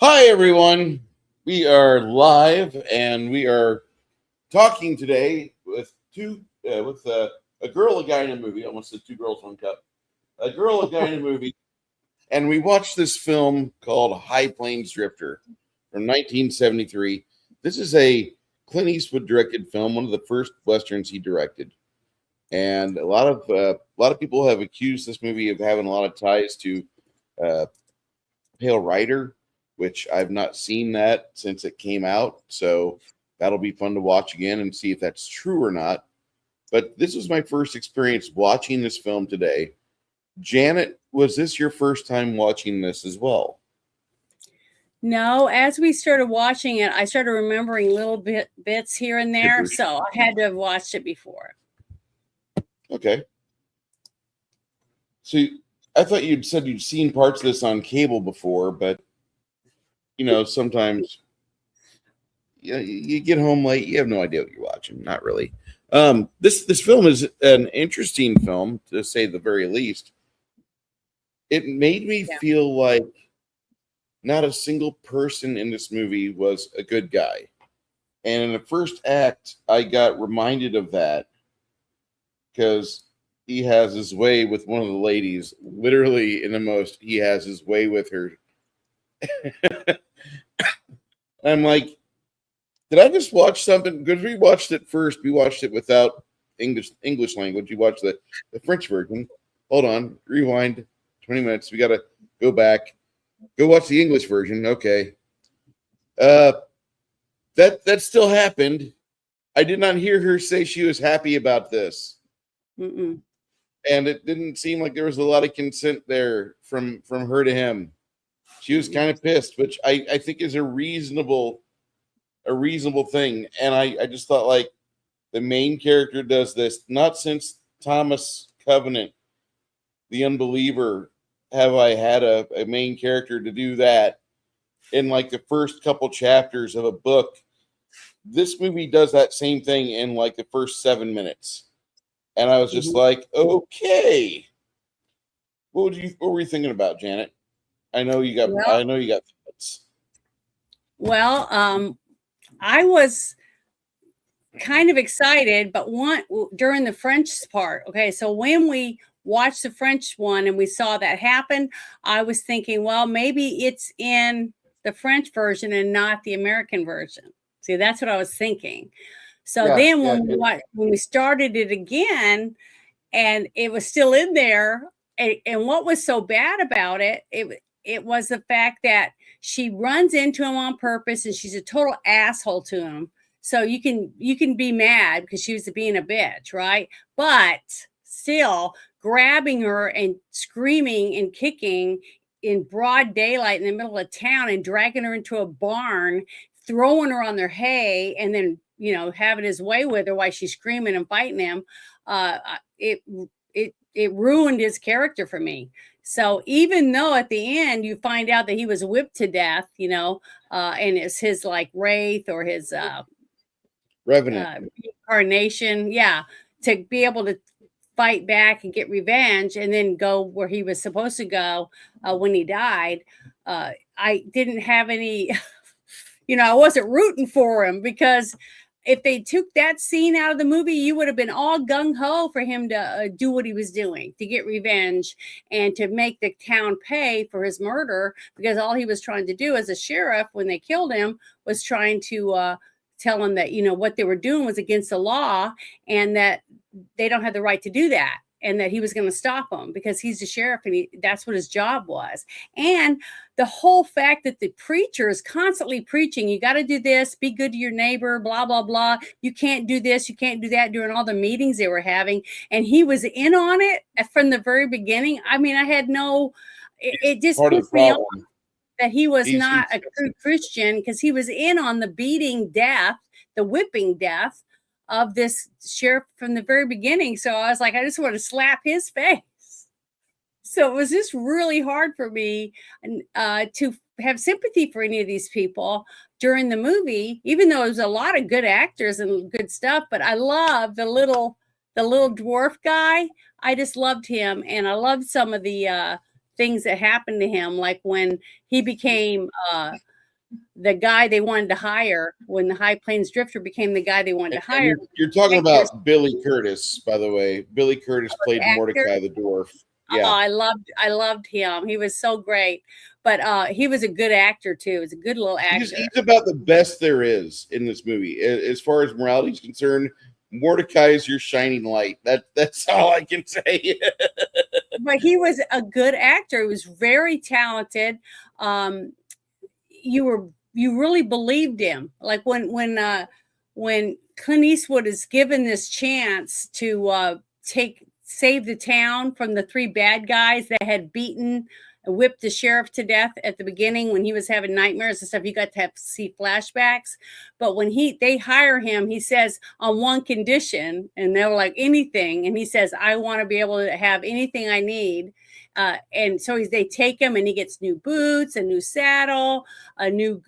Hi, everyone. We are live, and we are talking today with a girl, a guy in a movie. I almost said two girls, one cup. A girl, a guy in a movie, and we watched this film called High Plains Drifter from 1973. This is a Clint Eastwood directed film, one of the first westerns he directed, and a lot of people have accused this movie of having a lot of ties to uh, Pale Rider, which I've not seen that since it came out. So that'll be fun to watch again and see if that's true or not. But this was my first experience watching this film today. Janet, was this your first time watching this as well? No, as we started watching it, I started remembering little bits here and there, Differs. so I had to have watched it before. Okay. So I thought you'd said you'd seen parts of this on cable before, but sometimes you get home late, you have no idea what you're watching. Not really. This film is an interesting film, to say the very least. It made me Yeah. feel like not a single person in this movie was a good guy. And in the first act, I got reminded of that because he has his way with one of the ladies. Literally, in the most, he has his way with her. I'm like, did I just watch something? Because we watched it first. We watched it without English language. You watched the French version. Hold on, rewind 20 minutes. We got to go back. Go watch the English version. Okay. Uh, that still happened. I did not hear her say she was happy about this, Mm-mm. and it didn't seem like there was a lot of consent there from her to him. She was kind of pissed, which I think is a reasonable thing. And I just thought, like, the main character does this not since Thomas Covenant, the Unbeliever, have I had a main character to do that in like the first couple chapters of a book. This movie does that same thing in like the first 7 minutes. And I was just Mhm. like, okay. What were you thinking about, Janet? Well, I know you got thoughts. well, I was kind of excited, but during the French part. Okay, so when we watched the French one and we saw that happen, I was thinking, well, maybe it's in the French version and not the American version. See, that's what I was thinking. So Yeah, then yeah. when we started it again, and it was still in there. And what was so bad about it was the fact that she runs into him on purpose, and she's a total asshole to him. So you can be mad because she was being a bitch, right? But still grabbing her and screaming and kicking in broad daylight in the middle of town and dragging her into a barn, throwing her on their hay, and then having his way with her while she's screaming and fighting him. Uh, it it it ruined his character for me. So even though at the end you find out that he was whipped to death, and it's his like wraith or his Revenant. reincarnation, yeah, to be able to fight back and get revenge and then go where he was supposed to go when he died. I didn't have any, I wasn't rooting for him because if they took that scene out of the movie, you would have been all gung ho for him to do what he was doing, to get revenge and to make the town pay for his murder, because all he was trying to do as a sheriff when they killed him was trying to tell him that, what they were doing was against the law and that they don't have the right to do that. And that he was going to stop them because he's the sheriff and that's what his job was. And the whole fact that the preacher is constantly preaching, you got to do this, be good to your neighbor, blah, blah, blah. You can't do this, you can't do that during all the meetings they were having. And he was in on it from the very beginning. I mean, it just Part of the pissed me off problem. that he was He's not a true Christian because he was in on the beating death, the whipping death of this sheriff from the very beginning. So I was like, I just want to slap his face. So it was just really hard for me to have sympathy for any of these people during the movie, even though it was a lot of good actors and good stuff. But I love the little dwarf guy. I just loved him, and I loved some of the things that happened to him, like when he became the guy they wanted to hire when the High Plains Drifter became the guy they wanted to hire. You're talking about Billy Curtis, by the way. Billy Curtis played actor. Mordecai the dwarf. Yeah, Oh, I loved him. He was so great. But he was a good actor too. He was a good little actor. he's about the best there is in this movie. As far as morality is concerned, Mordecai is your shining light. That's all I can say. But he was a good actor. He was very talented. You really believed him. Like when Clint Eastwood is given this chance to save the town from the three bad guys that had beaten and whipped the sheriff to death at the beginning when he was having nightmares and stuff. You got to have see flashbacks. But when they hire him, he says on one condition, and they were like, anything. And he says, I want to be able to have anything I need. And so they take him, and he gets new boots, a new saddle, a new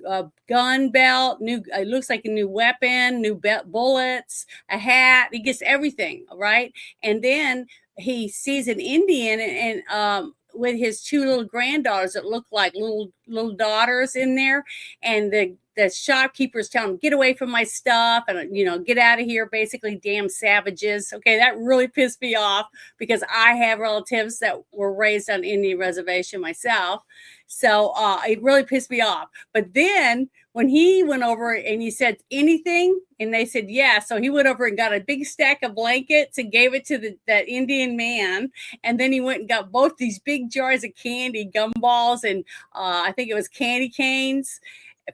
gun belt, it looks like a new weapon, new bullets, a hat. He gets everything, right? And then he sees an Indian and with his two little granddaughters that look like little daughters in there, and the shopkeepers tell him, get away from my stuff and get out of here, basically, damn savages. Okay, that really pissed me off because I have relatives that were raised on Indian reservation myself, so it really pissed me off. But then when he went over and he said anything, and they said yeah, so he went over and got a big stack of blankets and gave it to that Indian man, and then he went and got both these big jars of candy, gumballs, and I think it was candy canes,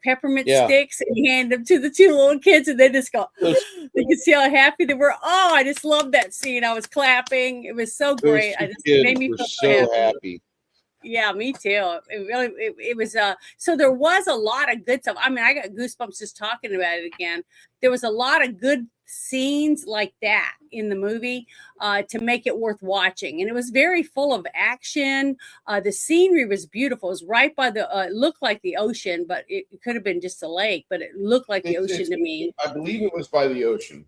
peppermint sticks, and he handed them to the two little kids, and they just go, they could see how happy they were. Oh, I just loved that scene. I was clapping. It was so great. It made me feel so happy. Yeah, me too. It was so there was a lot of good stuff. I mean, I got goosebumps just talking about it again. There was a lot of good scenes like that in the movie to make it worth watching, and it was very full of action. The scenery was beautiful. It was right by it looked like the ocean, but it could have been just a lake, but it looked like the ocean to me. I believe it was by the ocean.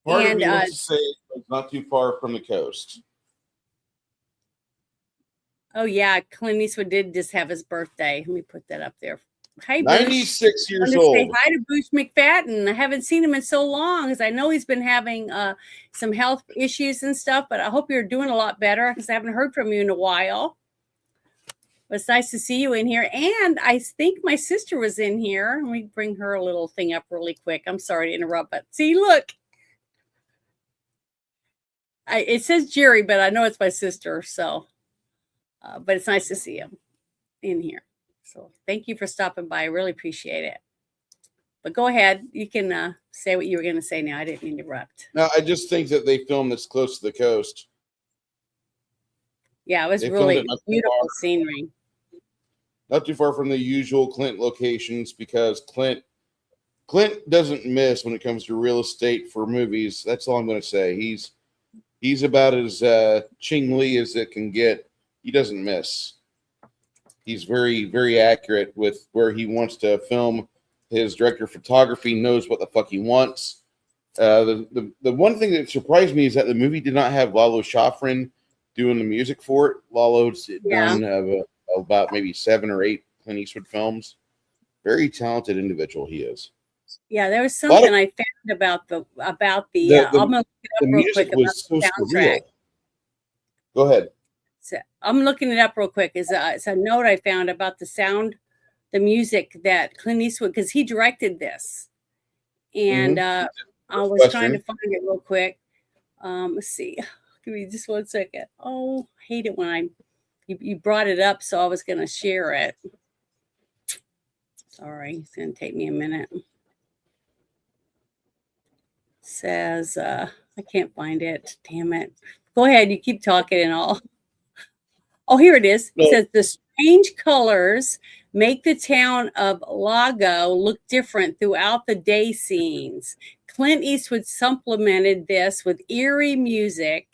Part of me wants to say it's not too far from the coast. Oh yeah, Clint Eastwood did just have his birthday. Let me put that up there. Hi, 96 years old. Say hi to Bruce McFadden. I haven't seen him in so long, because I know he's been having some health issues and stuff. But I hope you're doing a lot better, because I haven't heard from you in a while. But it's nice to see you in here. And I think my sister was in here. Let me bring her a little thing up really quick. I'm sorry to interrupt, but see, look. It says Jerry, but I know it's my sister, so. But it's nice to see him in here. So thank you for stopping by. I really appreciate it. But go ahead. You can say what you were going to say now. I didn't interrupt. No, I just think that they filmed this close to the coast. Yeah, it was really beautiful scenery. Not too far from the usual Clint locations, because Clint doesn't miss when it comes to real estate for movies. That's all I'm going to say. He's about as Ching Lee as it can get. He doesn't miss. He's very, very accurate with where he wants to film. His director of photography knows what the fuck he wants. The one thing that surprised me is that the movie did not have Lalo Schifrin doing the music for it. Lalo's done about maybe 7 or 8 Clint Eastwood films. Very talented individual he is. Yeah, there was something I found about the I'm gonna look it up real quick about the soundtrack. Go ahead. So I'm looking it up real quick. It's a note I found about the music that Clint Eastwood, because he directed this, and I was trying to find it real quick. Let's see. Give me just 1 second. Oh, I hate it when you brought it up, so I was going to share it. Sorry, it's going to take me a minute. It says I can't find it. Damn it. Go ahead. You keep talking and all. Oh, here it is. It says the strange colors make the town of Lago look different throughout the day scenes. Clint Eastwood supplemented this with eerie music,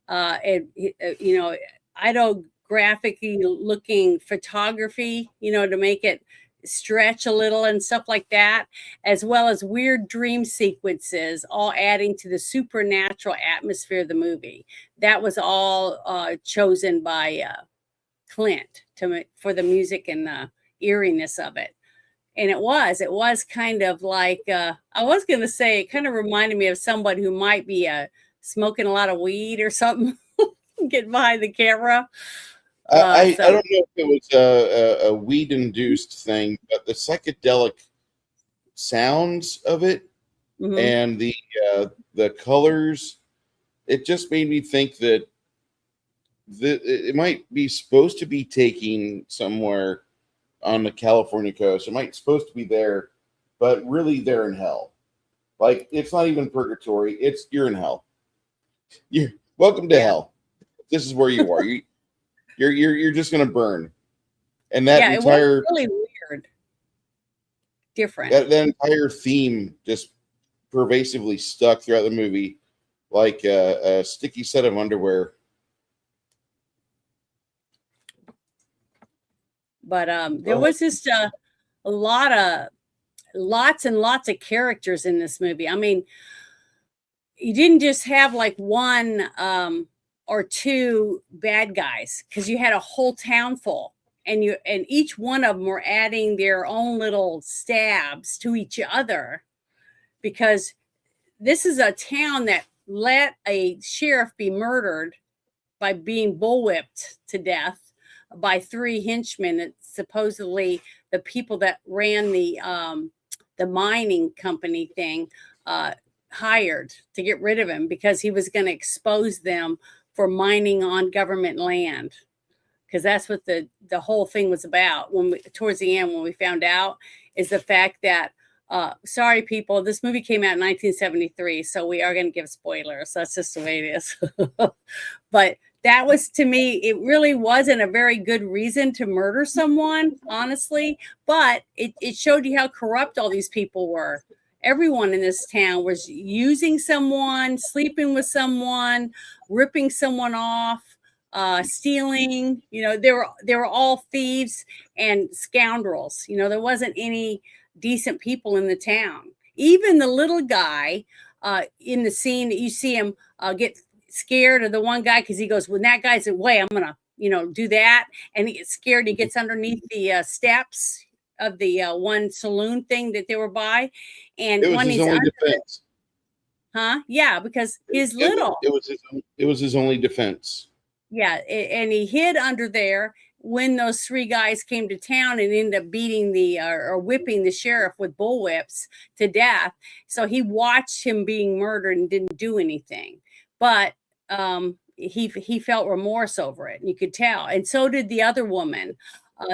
idographically looking photography, to make it stretch a little and stuff like that, as well as weird dream sequences, all adding to the supernatural atmosphere of the movie. That was all chosen by Clint for the music and the eeriness of it. And it was kind of like, I was going to say, it kind of reminded me of someone who might be smoking a lot of weed or something, getting behind the camera. I So, don't know if it was a weed induced thing, but the psychedelic sounds of it mhm. and the colors, it just made me think that it might be supposed to be taking somewhere on the California coast. It might supposed to be there, but really they're in hell. Like it's not even purgatory. It's you're in hell. You're welcome to Yeah. hell. This is where you are. You're just gonna burn. And that Yeah, it was entire really weird, different. that entire theme just pervasively stuck throughout the movie, like a sticky set of underwear. But there Go ahead. was just a lots and lots of characters in this movie. I mean, you didn't just have like one or two bad guys, because you had a whole town full, and each one of them were adding their own little stabs to each other, because this is a town that let a sheriff be murdered by being bullwhipped to death by three henchmen that supposedly the people that ran the mining company thing hired to get rid of him, because he was going to expose them for mining on government land, because that's what the whole thing was about. When we, towards the end, when we found out, is the fact that sorry people, this movie came out in 1973, so we are going to give spoilers. That's just the way it is. But that was, to me, it really wasn't a very good reason to murder someone, honestly, but it showed you how corrupt all these people were. Everyone in this town was using someone, sleeping with someone, ripping someone off, stealing. They were all thieves and scoundrels. There wasn't any decent people in the town. Even the little guy in the scene that you see him get scared of the one guy, because he goes, when that guy's away, I'm gonna do that, and he gets scared. He gets underneath the steps of the one saloon thing that they were by, and It was when his he's only under it, defense. yeah, because he's little. It was his only defense. Yeah, and he hid under there when those three guys came to town and ended up beating or whipping the sheriff with bullwhips to death. So he watched him being murdered and didn't do anything, but he felt remorse over it, and you could tell. And so did the other woman,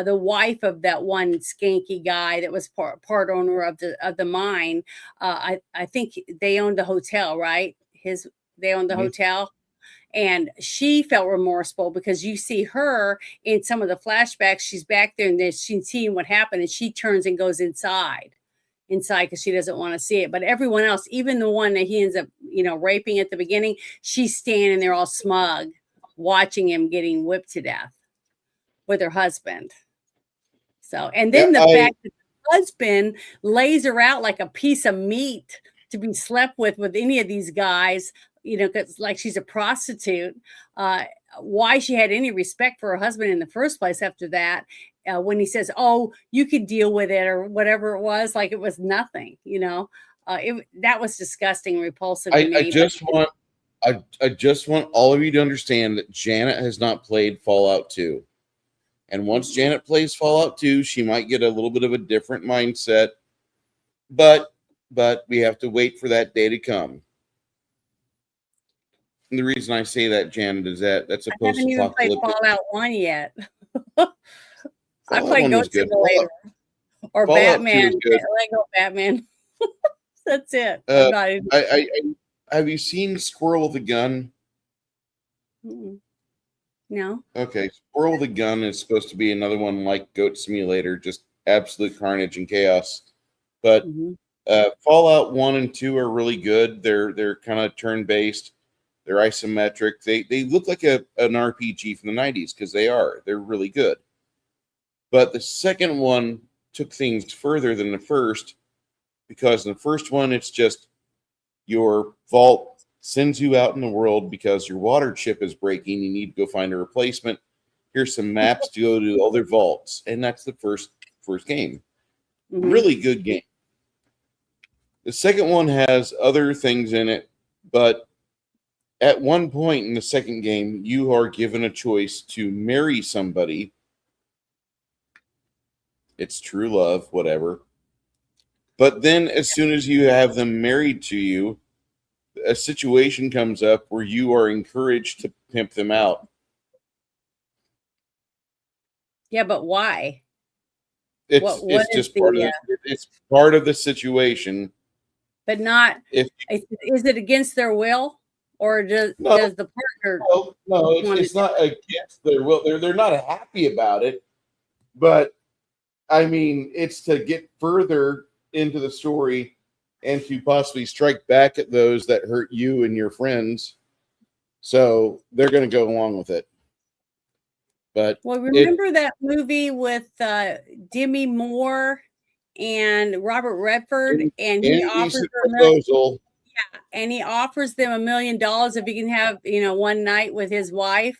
the wife of that one skanky guy that was part owner of the mine. I think they owned the hotel, right? They owned the Mhm. hotel, and she felt remorseful, because you see her in some of the flashbacks. She's back there and she's seeing what happened, and she turns and goes inside because she doesn't want to see it. But everyone else, even the one that he ends up raping at the beginning, she's standing there all smug watching him getting whipped to death with her husband. So, and Yeah, then the fact that the husband lays her out like a piece of meat to be slept with any of these guys, because like she's a prostitute. Why she had any respect for her husband in the first place after that, when he says, "Oh, you could deal with it," or whatever it was, like it was nothing. That was disgusting and repulsive to I me. just want I just want all of you to understand that Janet has not played Fallout 2. And once Janet plays Fallout 2, she might get a little bit of a different mindset. But we have to wait for that day to come. And the reason I say that, Janet, is that that's a I haven't even played post-apocalyptic. Fallout 1 yet. I Fallout played 1 was Goat good. Simulator or Fallout 2 Batman, is good. Lego Batman. That's it. I'm Uh, not even. have you seen Squirrel with a Gun? No. Okay, Squirrel with a Gun is supposed to be another one like Goat Simulator, just absolute carnage and chaos. But Mm-hmm. Fallout 1 and 2 are really good. They're kind of turn-based. They're isometric. They look like an RPG from the 90s, because they are. They're really good. But the second one took things further than the first, because in the first one, it's just your vault sends you out in the world because your water chip is breaking. You need to go find a replacement. Here's some maps to go to other vaults, and that's the first game. Really good game. The second one has other things in it, but at one point in the second game, you are given a choice to marry somebody. It's true love, whatever. But then, as soon as you have them married to you, a situation comes up where you are encouraged to pimp them out. Yeah, but why? It's just part of it's part of the situation. But not If is it against their will, or does the partner? No, it's not against their will. They're not happy about it, but I mean, it's to get further into the story and to possibly strike back at those that hurt you and your friends. So they're going to go along with it. But remember that movie with Demi Moore and Robert Redford, and he offers them and he offers them $1 million if he can have one night with his wife.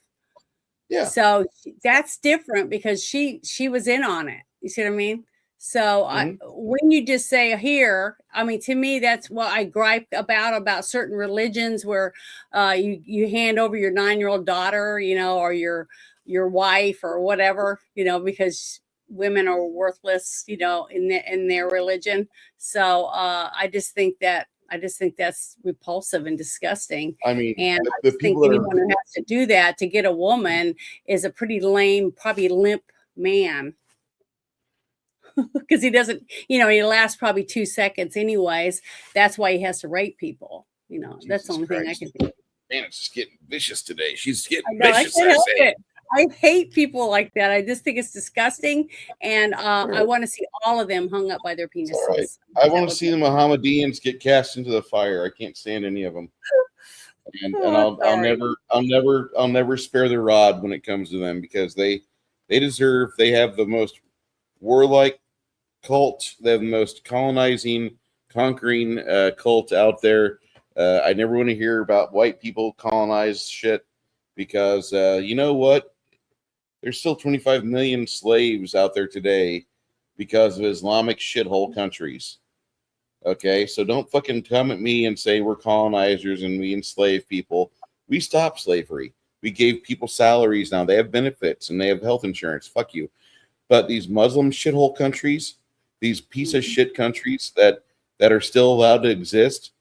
Yeah. So that's different because she was in on it. You see what I mean? So when you just say here, I mean, to me, that's what I gripe about certain religions where you hand over your 9-year-old daughter, or your wife or whatever, because women are worthless, in their religion. So I just think that's repulsive and disgusking. I mean, and I think anyone who has to do that to get a woman is a pretty lame, probably limp man. Because he doesn't, he lasts probably 2 seconds anyways. That's why he has to rape people. That's the only thing I can think. Man, it's just getting vicious today. She's getting vicious. I hate people like that. I just think it's disgusting. And I want to see all of them hung up by their penises. Right. I want to see the Mohammedans get cast into the fire. I can't stand any of them. And I'll never spare the rod when it comes to them, because they have the most warlike cult. They have the most colonizing, conquering cult out there. I never want to hear about white people colonize shit, because you know what? There's still 25 million slaves out there today because of Islamic shithole countries. Okay, so don't fucking come at me and say we're colonizers and we enslave people. We stopped slavery. We gave people salaries now. They have benefits and they have health insurance. Fuck you. But these Muslim shithole countries, these piece of shit countries that are still allowed to exist,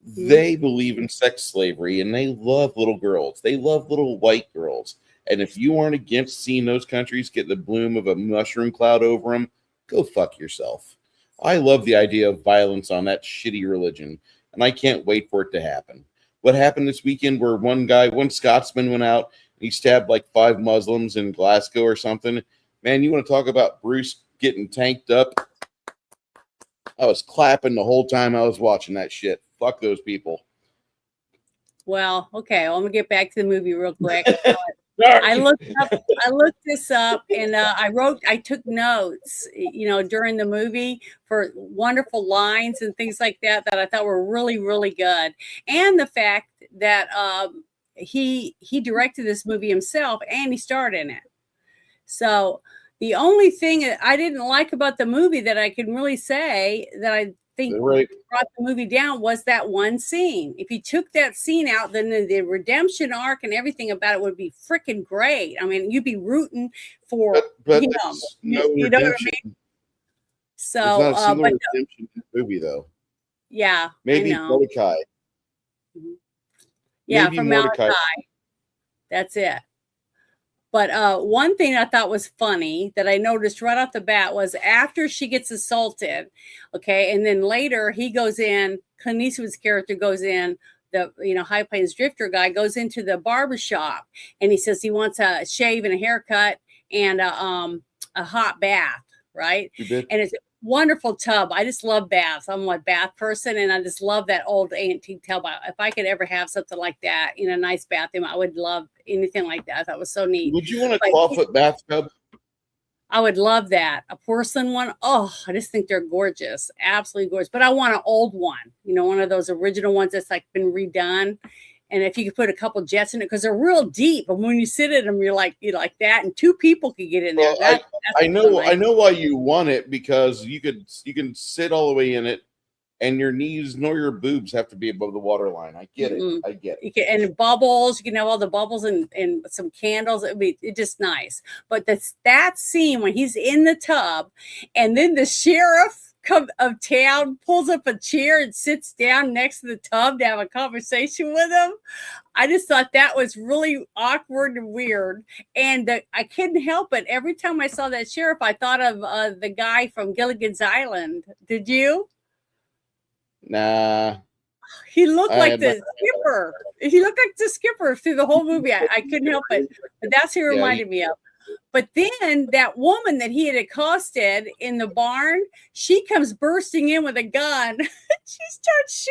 they believe in sex slavery and they love little girls. They love little white girls. And if you aren't against seeing those countries get the bloom of a mushroom cloud over them, go fuck yourself. I love the idea of violence on that shitty religion, and I can't wait for it to happen. What happened this weekend where one Scotsman went out and he stabbed like 5 Muslims in Glasgow or something? Man, you want to talk about Bruce getting tanked up? I was clapping the whole time I was watching that shit. Fuck those people. Well, okay. Well, I'm gonna get back to the movie real quick. I looked this up, and I took notes, during the movie for wonderful lines and things like that I thought were really, really good. And the fact that he directed this movie himself and he starred in it. So the only thing I didn't like about the movie that I can really say that I think brought the movie down was that one scene. If you took that scene out, then the redemption arc and everything about it would be freaking great. I mean, you'd be rooting for but him. No you know what I mean? So, there's not a single redemption in the movie, though. Yeah, maybe Mordecai. Yeah, maybe from Mordecai. That's it. But one thing I thought was funny that I noticed right off the bat was after she gets assaulted, okay, and then later he goes in, Clint Eastwood's character goes in, the High Plains Drifter guy goes into the barbershop and he says he wants a shave and a haircut and a hot bath, right? And it's a wonderful tub. I just love baths. I'm a bath person, and I just love that old antique tub. If I could ever have something like that in a nice bathroom, I would love anything like that. I thought it was so neat. Would you want a 12-foot bathtub? I would love that. A porcelain one. Oh, I just think they're gorgeous. Absolutely gorgeous. But I want an old one, one of those original ones that's like been redone. And if you could put a couple jets in it, because they're real deep, and when you sit in them, you're like that, and 2 people could get in there. Well, I know nice. I know why you want it, because you can sit all the way in it, and your knees nor your boobs have to be above the water line. I get it. I get it. And bubbles, you can have all the bubbles and some candles. It's just nice. But that scene when he's in the tub, and then the sheriff of town pulls up a chair and sits down next to the tub to have a conversation with him. I just thought that was really awkward and weird. And I couldn't help it. Every time I saw that sheriff, I thought of the guy from Gilligan's Island. Did you? Nah. He looked like the skipper. He looked like the skipper through the whole movie. I couldn't help it. But that's who he reminded me of. But then that woman that he had accosted in the barn, she comes bursting in with a gun. She starts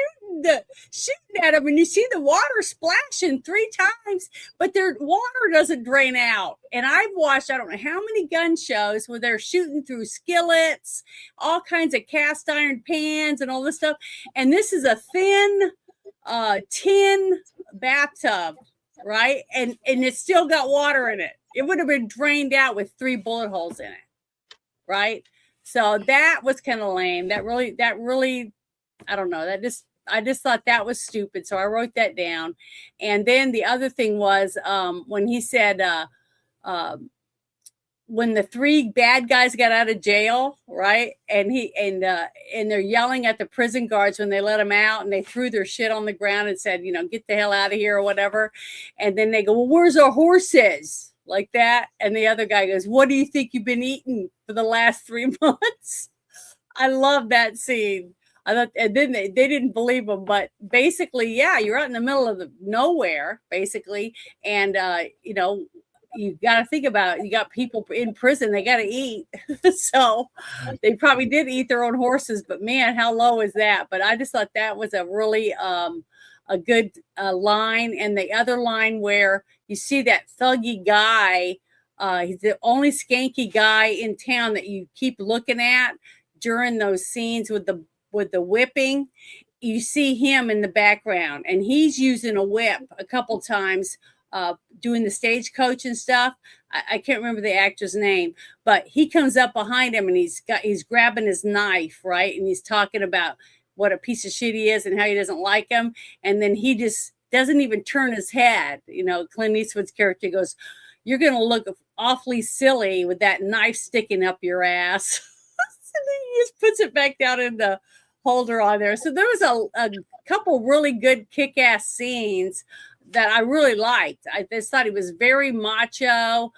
shooting at him, and you see the water splashing 3 times, but their water doesn't drain out. And I've watched, I don't know how many gun shows where they're shooting through skillets, all kinds of cast iron pans and all this stuff. And this is a thin tin bathtub, right? And it's still got water in it. It would have been drained out with 3 bullet holes in it, right? So that was kind of lame. That really, I don't know. I just thought that was stupid. So I wrote that down. And then the other thing was when he said, when the 3 bad guys got out of jail, right? And they're yelling at the prison guards when they let them out, and they threw their shit on the ground and said, get the hell out of here or whatever. And then they go, well, where's our horses? Like that. And the other guy goes, what do you think you've been eating for the last 3 months? I love that scene. I thought, and then they didn't believe him, but basically, yeah, you're out in the middle of nowhere, basically. And, you got to think about it. You got people in prison, they got to eat. So they probably did eat their own horses, but man, how low is that? But I just thought that was a really, a good line. And the other line where you see that thuggy guy, he's the only skanky guy in town that you keep looking at during those scenes with the whipping. You see him in the background, and he's using a whip a couple times, doing the stagecoach and stuff. I can't remember the actor's name, but he comes up behind him and he's grabbing his knife, right? And he's talking about what a piece of shit he is and how he doesn't like him. And then he just doesn't even turn his head. Clint Eastwood's character goes, you're going to look awfully silly with that knife sticking up your ass. And then he just puts it back down in the holder on there. So there was a couple really good kick-ass scenes that I really liked. I just thought he was very macho.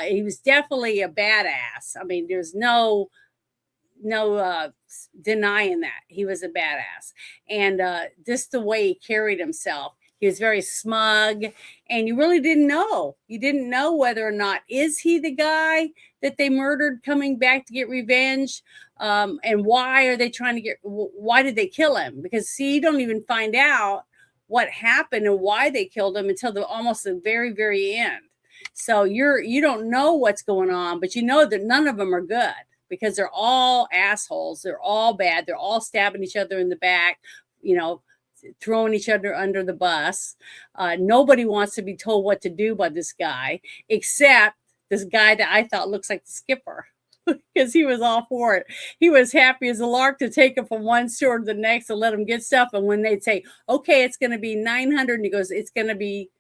He was definitely a badass. I mean, there's no denying that he was a badass. And just the way he carried himself, he was very smug, and you really didn't know. You didn't know whether or not is he the guy that they murdered coming back to get revenge, and why are they trying to why did they kill him? Because you don't even find out what happened and why they killed him until almost the very, very end. So you don't know what's going on, but you know that none of them are good because they're all assholes. They're all bad. They're all stabbing each other in the back, throwing each other under the bus. Nobody wants to be told what to do by this guy, except this guy that I thought looks like the skipper. Because he was all for it. He was happy as a lark to take him from one store to the next and let him get stuff. And when they'd say, okay, it's going to be $900, and he goes, it's going to be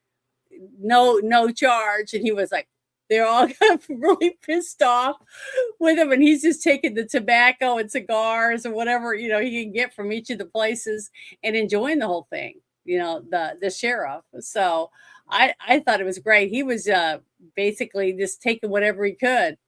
no charge. And he was like, they're all really pissed off with him. And he's just taking the tobacco and cigars or whatever, he can get from each of the places and enjoying the whole thing, the sheriff. So I thought it was great. He was basically just taking whatever he could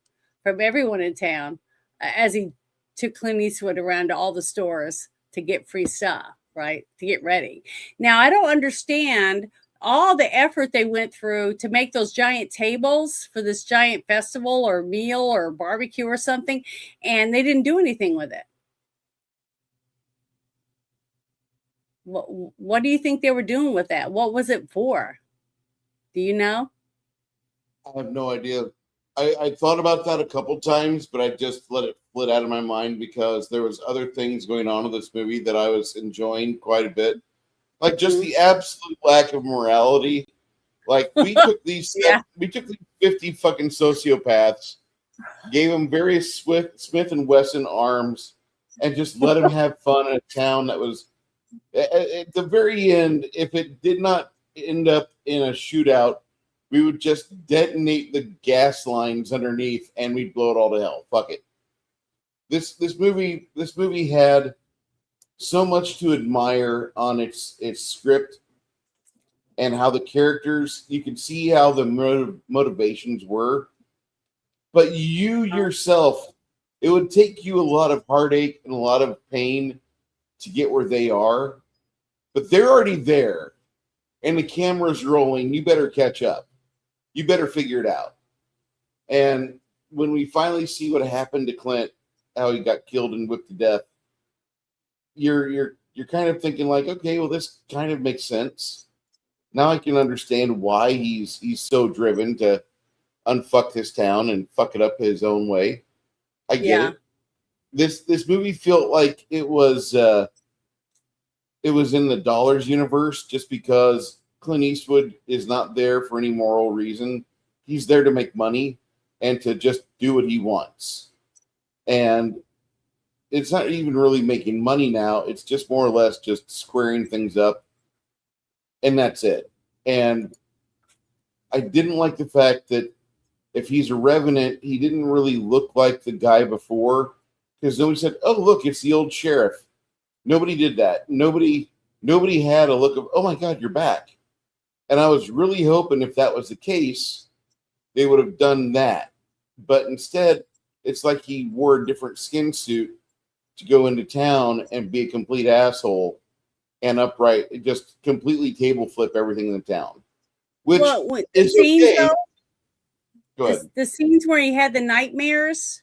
from everyone in town, as he took Clint Eastwood around to all the stores to get free stuff, right? To get ready. Now, I don't understand all the effort they went through to make those giant tables for this giant festival or meal or barbecue or something, and they didn't do anything with it. What do you think they were doing with that? What was it for? Do you know? I have no idea. I thought about that a couple times, but I just let it flit out of my mind because there was other things going on in this movie that I was enjoying quite a bit. Like just the absolute lack of morality. Like we took these Yeah. we took these 50 fucking sociopaths, gave them various Smith and Wesson arms, and just let them have fun in a town that was at the very end. If it did not end up in a shootout, we would just detonate the gas lines underneath and we'd blow it all to hell. Fuck it. This movie had so much to admire on its script and how the characters, you could see how the motivations were, but you yourself, it would take you a lot of heartache and a lot of pain to get where they are, but they're already there and the camera's rolling. You better catch up. You better figure it out. And when we finally see what happened to Clint, how he got killed and whipped to death, you're kind of thinking like, okay, well, this kind of makes sense. Now I can understand why he's so driven to unfuck this town and fuck it up his own way. I get it. This movie felt like it was in the Dollars universe, just because Clint Eastwood is not there for any moral reason. He's there to make money and to just do what he wants. And it's not even really making money now. It's just more or less just squaring things up. And that's it. And I didn't like the fact that if he's a revenant, he didn't really look like the guy before, because nobody said, oh, look, it's the old sheriff. Nobody did that. Nobody had a look of, oh my God, you're back. And I was really hoping if that was the case, they would have done that. But instead, it's like he wore a different skin suit to go into town and be a complete asshole and upright, just completely table flip everything in the town. Which is okay. Though, go ahead. The scenes where he had the nightmares,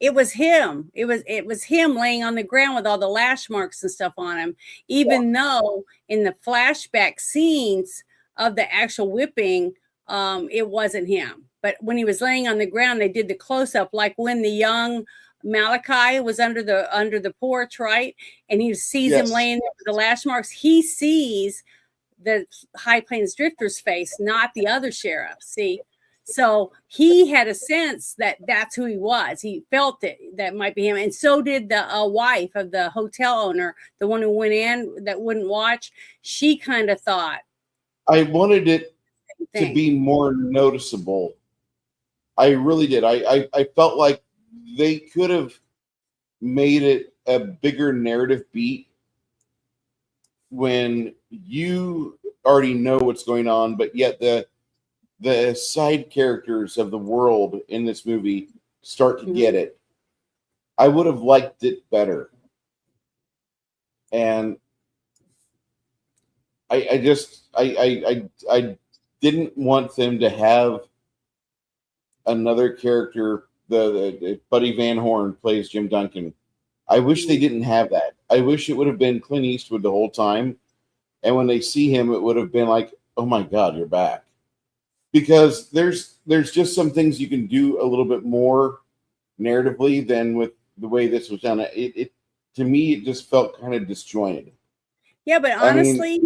it was him. It was him laying on the ground with all the lash marks and stuff on him, even though in the flashback scenes of the actual whipping, it wasn't him. But when he was laying on the ground, they did the close-up, like when the young Malachi was under the porch, right? And he sees him laying there with the lash marks. He sees the High Plains Drifter's face, not the other sheriff. See? So he had a sense that that's who he was. He felt it, that might be him. And so did the wife of the hotel owner, the one who went in that wouldn't watch. She kind of thought. I wanted it to be more noticeable. I really did. I felt like they could have made it a bigger narrative beat when you already know what's going on, but yet the side characters of the world in this movie start to get it. I would have liked it better. And I didn't want them to have another character. The Buddy Van Horn plays Jim Duncan. I wish they didn't have that. I wish it would have been Clint Eastwood the whole time. And when they see him, it would have been like, oh my God, you're back. Because there's just some things you can do a little bit more narratively than with the way this was done. It to me, it just felt kind of disjointed. Yeah, but honestly,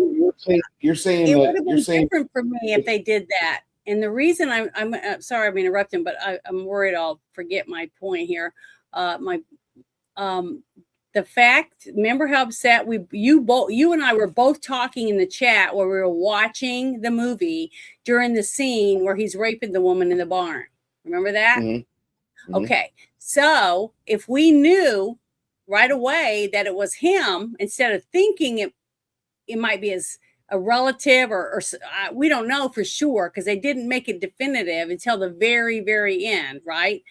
you're saying it that would have been saying different for me if they did that. And the reason I'm sorry I'm interrupting, but I'm worried I'll forget my point here. The fact, remember how upset you and I were both talking in the chat where we were watching the movie during the scene where he's raping the woman in the barn. Remember that? Mm-hmm. Okay. So if we knew right away that it was him, instead of thinking it might be a relative or we don't know for sure, because they didn't make it definitive until the very, very end, right?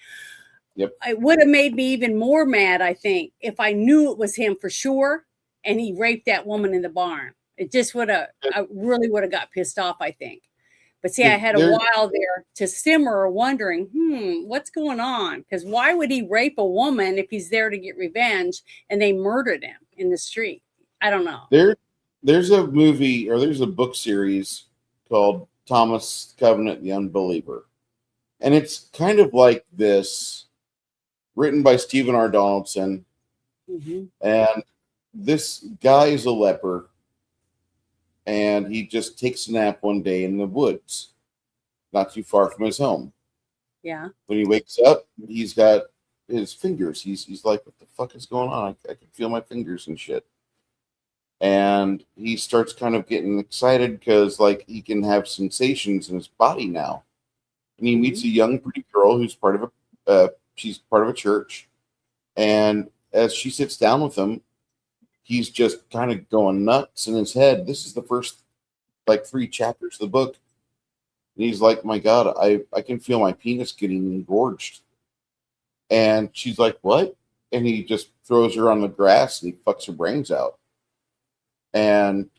Yep. It would have made me even more mad, I think, if I knew it was him for sure and he raped that woman in the barn. It just I really would have got pissed off, I think. But see, I had a while there to simmer, wondering, what's going on? Because why would he rape a woman if he's there to get revenge and they murdered him in the street? I don't know. There's a movie, or there's a book series called Thomas Covenant, the Unbeliever. And it's kind of like this, written by Stephen R. Donaldson. Mm-hmm. And this guy is a leper. and he just takes a nap one day in the woods, not too far from his home. Yeah. When he wakes up, he's got his fingers. He's like, what the fuck is going on? I can feel my fingers and shit. And he starts kind of getting excited because like he can have sensations in his body now. And he meets a young pretty girl who's part of she's part of a church. And as she sits down with him, he's just kind of going nuts in his head. This is the first like 3 chapters of the book. And he's like, my God, I can feel my penis getting engorged. And she's like, what? And he just throws her on the grass and he fucks her brains out. And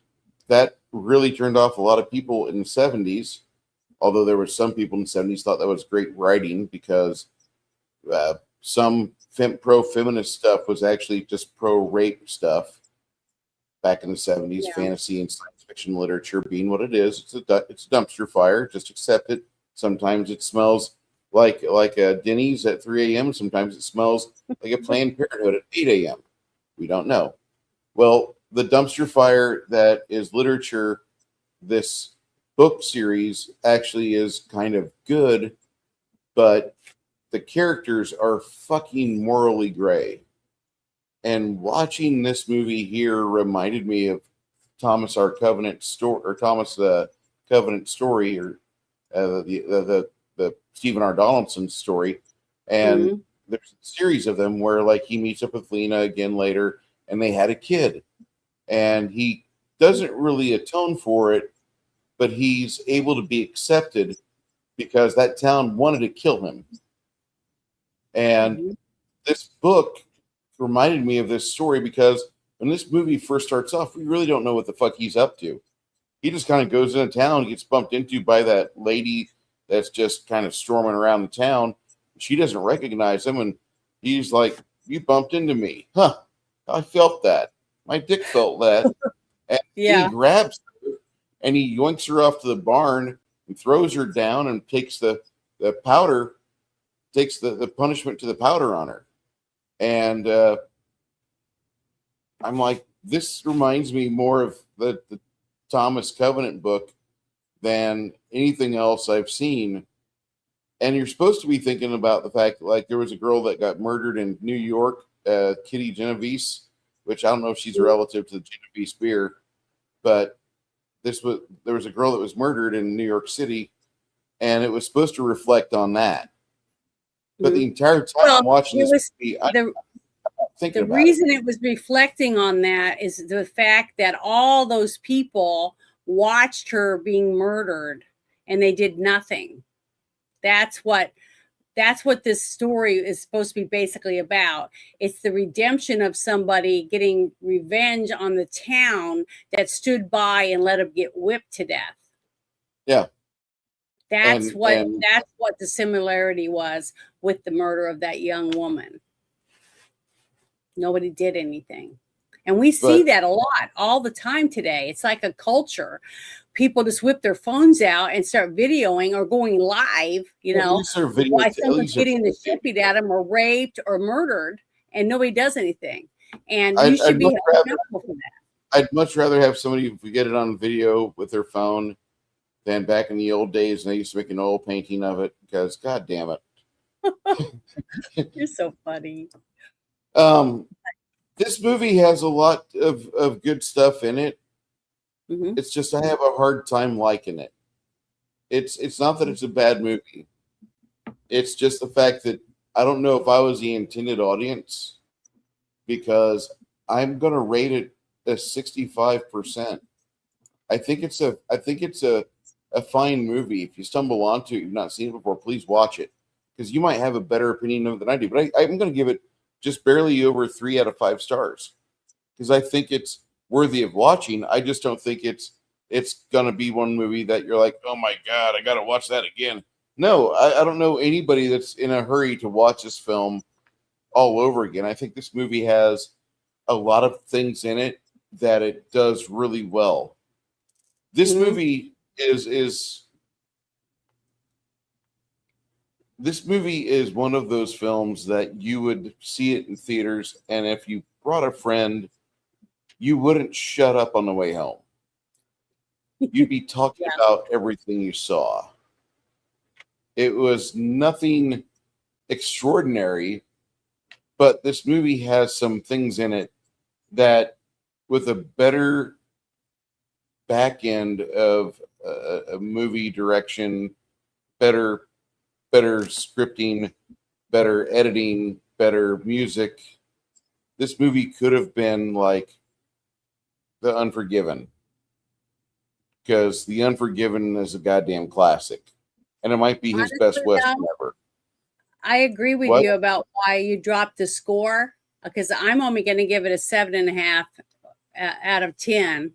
that really turned off a lot of people in the 70s. Although there were some people in the 70s thought that was great writing because some pro-feminist stuff was actually just pro-rape stuff back in the 70s, Yeah. fantasy and science fiction literature being what it is. It's a dumpster fire. Just accept it. Sometimes it smells like a Denny's at 3 a.m. Sometimes it smells like a Planned Parenthood at 8 a.m. We don't know. Well, the dumpster fire that is literature, this book series actually is kind of good, but the characters are fucking morally gray. And watching this movie here reminded me of Thomas R. Covenant story, or Thomas Covenant story, or the Stephen R. Donaldson story. And there's a series of them where like he meets up with Lena again later, and they had a kid, and he doesn't really atone for it, but he's able to be accepted because that town wanted to kill him. And this book reminded me of this story because when this movie first starts off, we really don't know what the fuck he's up to. He just kind of goes into town, gets bumped into by that lady that's just kind of storming around the town. She doesn't recognize him, and he's like, you bumped into me. Huh, I felt that. My dick felt that. And he grabs her, and he yoinks her off to the barn and throws her down and takes the powder, takes the punishment to the powder on her. And I'm like, this reminds me more of the Thomas Covenant book than anything else I've seen. And you're supposed to be thinking about the fact that, like, there was a girl that got murdered in New York, Kitty Genovese, which I don't know if she's a relative to the Genovese beer, but there was a girl that was murdered in New York City, and it was supposed to reflect on that. But the entire time I'm watching this movie, the reason it was reflecting on that is the fact that all those people watched her being murdered and they did nothing. That's what this story is supposed to be basically about. It's the redemption of somebody getting revenge on the town that stood by and let him get whipped to death. Yeah. That's what the similarity was with the murder of that young woman. Nobody did anything. And we see that a lot all the time today. It's like a culture. People just whip their phones out and start videoing or going live, why someone's getting the shit beat at them or raped or murdered, and nobody does anything. And you should be accountable for that. I'd much rather have somebody get it on video with their phone than back in the old days, and they used to make an oil painting of it because, God damn it. You're so funny. This movie has a lot of good stuff in it. It's just I have a hard time liking it. It's not that it's a bad movie. It's just the fact that I don't know if I was the intended audience, because I'm gonna rate it a 65%. I think it's a fine movie. If you stumble onto it, you've not seen it before, please watch it, because you might have a better opinion of it than I do. But I'm going to give it just barely over 3 out of 5 stars because I think it's worthy of watching. I just don't think it's going to be one movie that you're like, oh my God, I got to watch that again. No, I don't know anybody that's in a hurry to watch this film all over again. I think this movie has a lot of things in it that it does really well. This movie is one of those films that you would see it in theaters, and if you brought a friend, you wouldn't shut up on the way home. you'd be talking Yeah. about everything you saw. It was nothing extraordinary, but this movie has some things in it that, with a better back end of a movie direction, better scripting, better editing, better music, this movie could have been like The Unforgiven, because The Unforgiven is a goddamn classic, and it might be his best Honestly, western though, ever. I agree with What? you about why you dropped the score, because I'm only going to give it a 7.5 out of 10.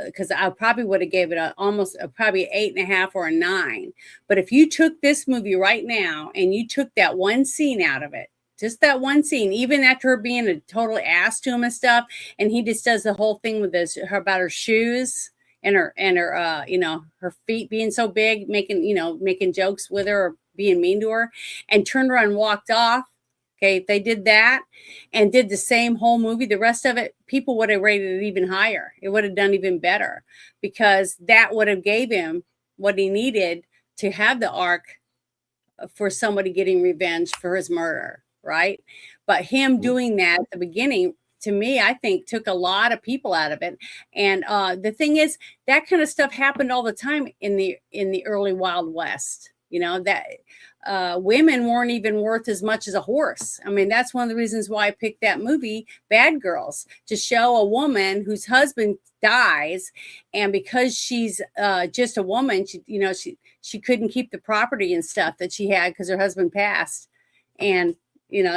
Because I probably would have gave it almost probably 8.5 or a 9. But if you took this movie right now and you took that one scene out of it, just that one scene, even after her being a total ass to him and stuff, and he just does the whole thing with her about her shoes and her her feet being so big, making jokes with her or being mean to her, and turned around and walked off. Okay, if they did that and did the same whole movie, the rest of it, people would have rated it even higher. It would have done even better, because that would have gave him what he needed to have the arc for somebody getting revenge for his murder, right? But him doing that at the beginning, to me, I think took a lot of people out of it. And the thing is, that kind of stuff happened all the time in the early Wild West. That women weren't even worth as much as a horse. I mean, that's one of the reasons why I picked that movie, Bad Girls, to show a woman whose husband dies, and because she's just a woman, she couldn't keep the property and stuff that she had because her husband passed, and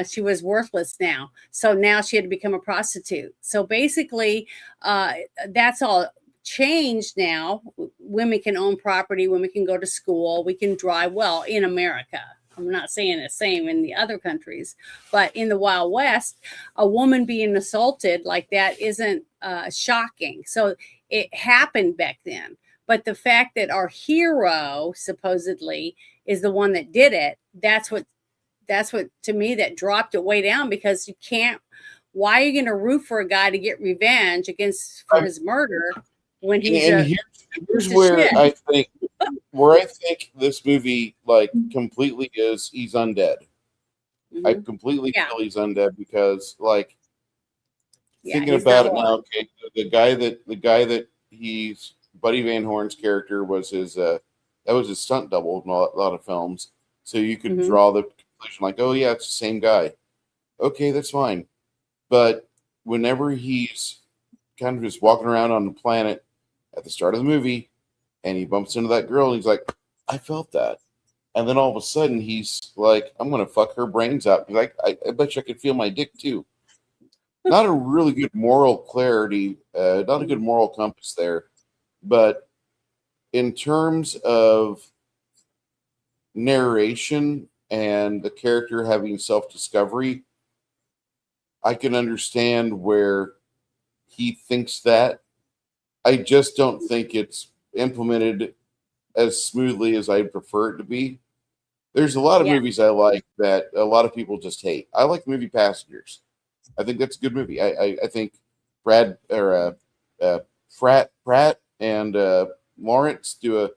she was worthless now. So now she had to become a prostitute. So basically, that's all changed now. Women can own property, women can go to school, we can drive, well, in America. I'm not saying the same in the other countries, but in the Wild West, a woman being assaulted like that isn't shocking. So it happened back then. But the fact that our hero supposedly is the one that did it, that's what to me that dropped it way down, because you can't. Why are you going to root for a guy to get revenge for his murder when he's And a here's piece of where shit? I think this movie like completely is he's undead. I completely Yeah. feel he's undead, because like thinking he's about not it now, alive. okay, the guy that he's Buddy Van Horn's character was his that was his stunt double in a lot of films. So you could draw the conclusion like, oh yeah, it's the same guy. Okay, that's fine. But whenever he's kind of just walking around on the planet at the start of the movie, and he bumps into that girl, and he's like, I felt that. And then all of a sudden, he's like, I'm going to fuck her brains out. He's like, I bet you I could feel my dick too. Not a really good moral clarity, not a good moral compass there. But in terms of narration and the character having self-discovery, I can understand where he thinks that. I just don't think it's implemented as smoothly as I'd prefer it to be. There's a lot of Yeah. movies I like that a lot of people just hate. I like the movie Passengers. I think that's a good movie. I think Pratt and Lawrence do a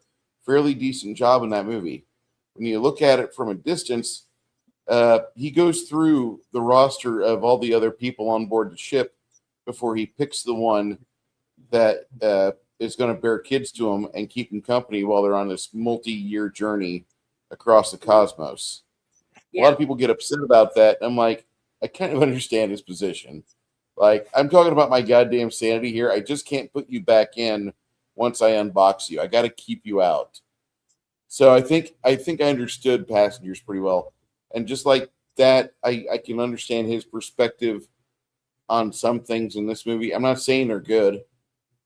fairly decent job in that movie. When you look at it from a distance, he goes through the roster of all the other people on board the ship before he picks the one that is going to bear kids to him and keep them company while they're on this multi-year journey across the cosmos. A lot of people get upset about that. I'm like, I kind of understand his position. Like, I'm talking about my goddamn sanity here. I just can't put you back in once I unbox you. I got to keep you out. So I think I understood Passengers pretty well. And just like that, I can understand his perspective on some things in this movie. I'm not saying they're good.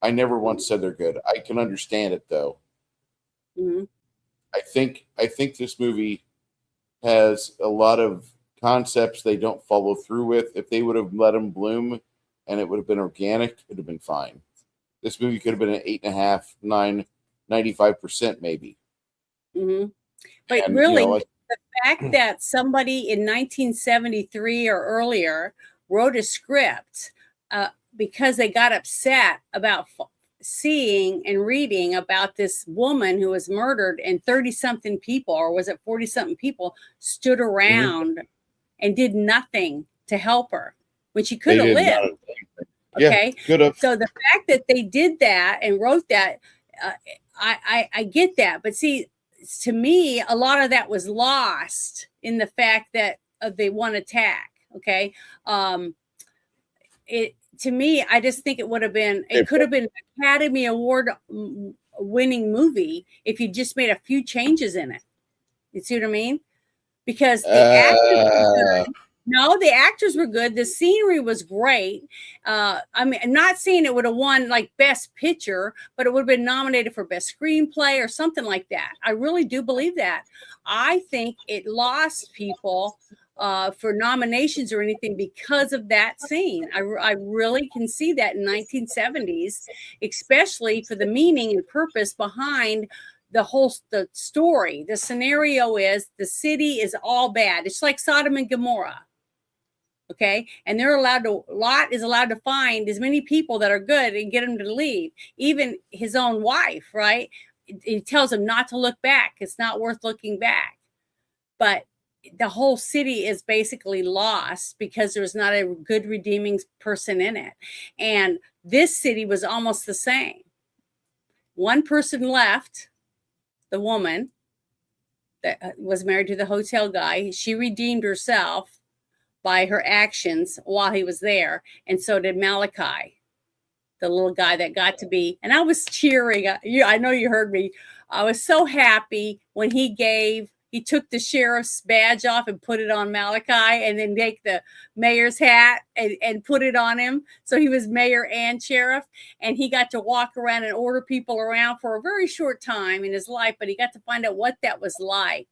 I never once said they're good. I can understand it though. Mm-hmm. I think this movie has a lot of concepts they don't follow through with. If they would have let them bloom and it would have been organic, it would have been fine. This movie could have been an 8.5, 9, 95% maybe. Mm-hmm. But And really, like, the fact that somebody in 1973 or earlier wrote a script because they got upset about seeing and reading about this woman who was murdered, and 30-something people, or was it 40-something people, stood around and did nothing to help her when she could have lived. Okay. Yeah, could have. So the fact that they did that and wrote that, I get that. But see, to me, a lot of that was lost in the fact that they one attack. Okay. To me, I just think it would have been, it could have been an Academy Award winning movie if you just made a few changes in it. You see what I mean? Because the actors were good. The scenery was great. I mean, I'm not saying it would have won like Best Picture, but it would have been nominated for Best Screenplay or something like that. I really do believe that. I think it lost people for nominations or anything because of that scene. I really can see that in 1970s, especially for the meaning and purpose behind the story. The scenario is the city is all bad. It's like Sodom and Gomorrah. Okay. And Lot is allowed to find as many people that are good and get them to leave. Even his own wife, right? He tells him not to look back. It's not worth looking back. But the whole city is basically lost because there's not a good redeeming person in it. And this city was almost the same. One person left, the woman that was married to the hotel guy. She redeemed herself by her actions while he was there. And so did Malachi, the little guy that got to be, and I was cheering. I know you heard me. I was so happy when he took the sheriff's badge off and put it on Malachi, and then take the mayor's hat and put it on him. So he was mayor and sheriff, and he got to walk around and order people around for a very short time in his life, but he got to find out what that was like.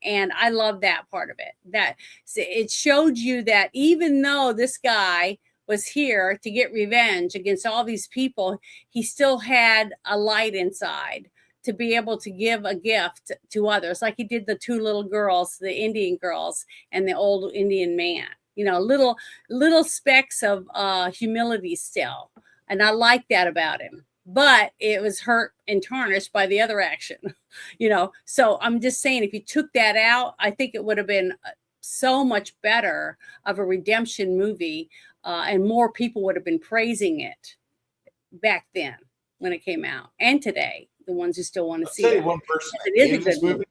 And I love that part of it. That it showed you that even though this guy was here to get revenge against all these people, he still had a light inside to be able to give a gift to others, like he did the two little girls, the Indian girls and the old Indian man. You know, little specks of humility still. And I like that about him. But it was hurt and tarnished by the other action, you know. So I'm just saying, if you took that out, I think it would have been so much better of a redemption movie, and more people would have been praising it back then when it came out, and today, the ones who still want to see it. One person it is hated this movie.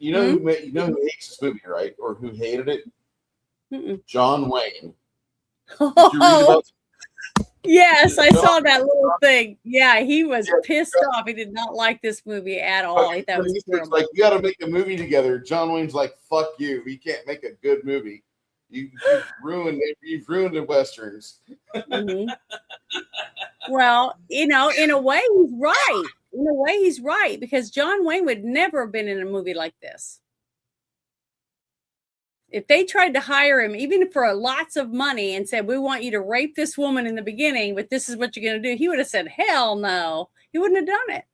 You know who hates this movie, right? Or who hated it? John Wayne. Did you read about Yes, I saw that little thing. Yeah, he was pissed off. He did not like this movie at all. He thought it was terrible. Like, you got to make a movie together. John Wayne's like, "Fuck you! We can't make a good movie. You've ruined it. You've ruined the westerns." Well, you know, in a way, he's right. In a way, he's right, because John Wayne would never have been in a movie like this. If they tried to hire him, even for lots of money, and said, "We want you to rape this woman in the beginning, but this is what you're going to do," he would have said, "Hell no." He wouldn't have done it.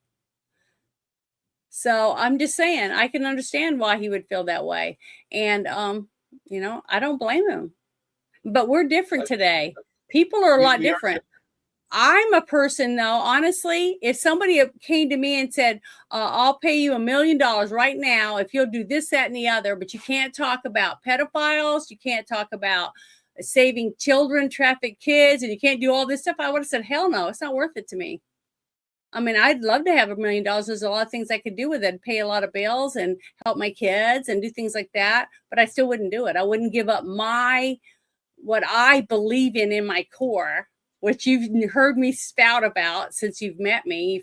So I'm just saying, I can understand why he would feel that way. And, you know, I don't blame him. But we're different today. People are a lot different. I'm a person, though, honestly, if somebody came to me and said, "I'll pay you $1 million right now if you'll do this, that, and the other, but you can't talk about pedophiles, you can't talk about saving children, trafficked kids, and you can't do all this stuff," I would have said, "Hell no, it's not worth it to me." I mean, I'd love to have $1 million. There's a lot of things I could do with it, pay a lot of bills and help my kids and do things like that, but I still wouldn't do it. I wouldn't give up what I believe in my core, which you've heard me spout about since you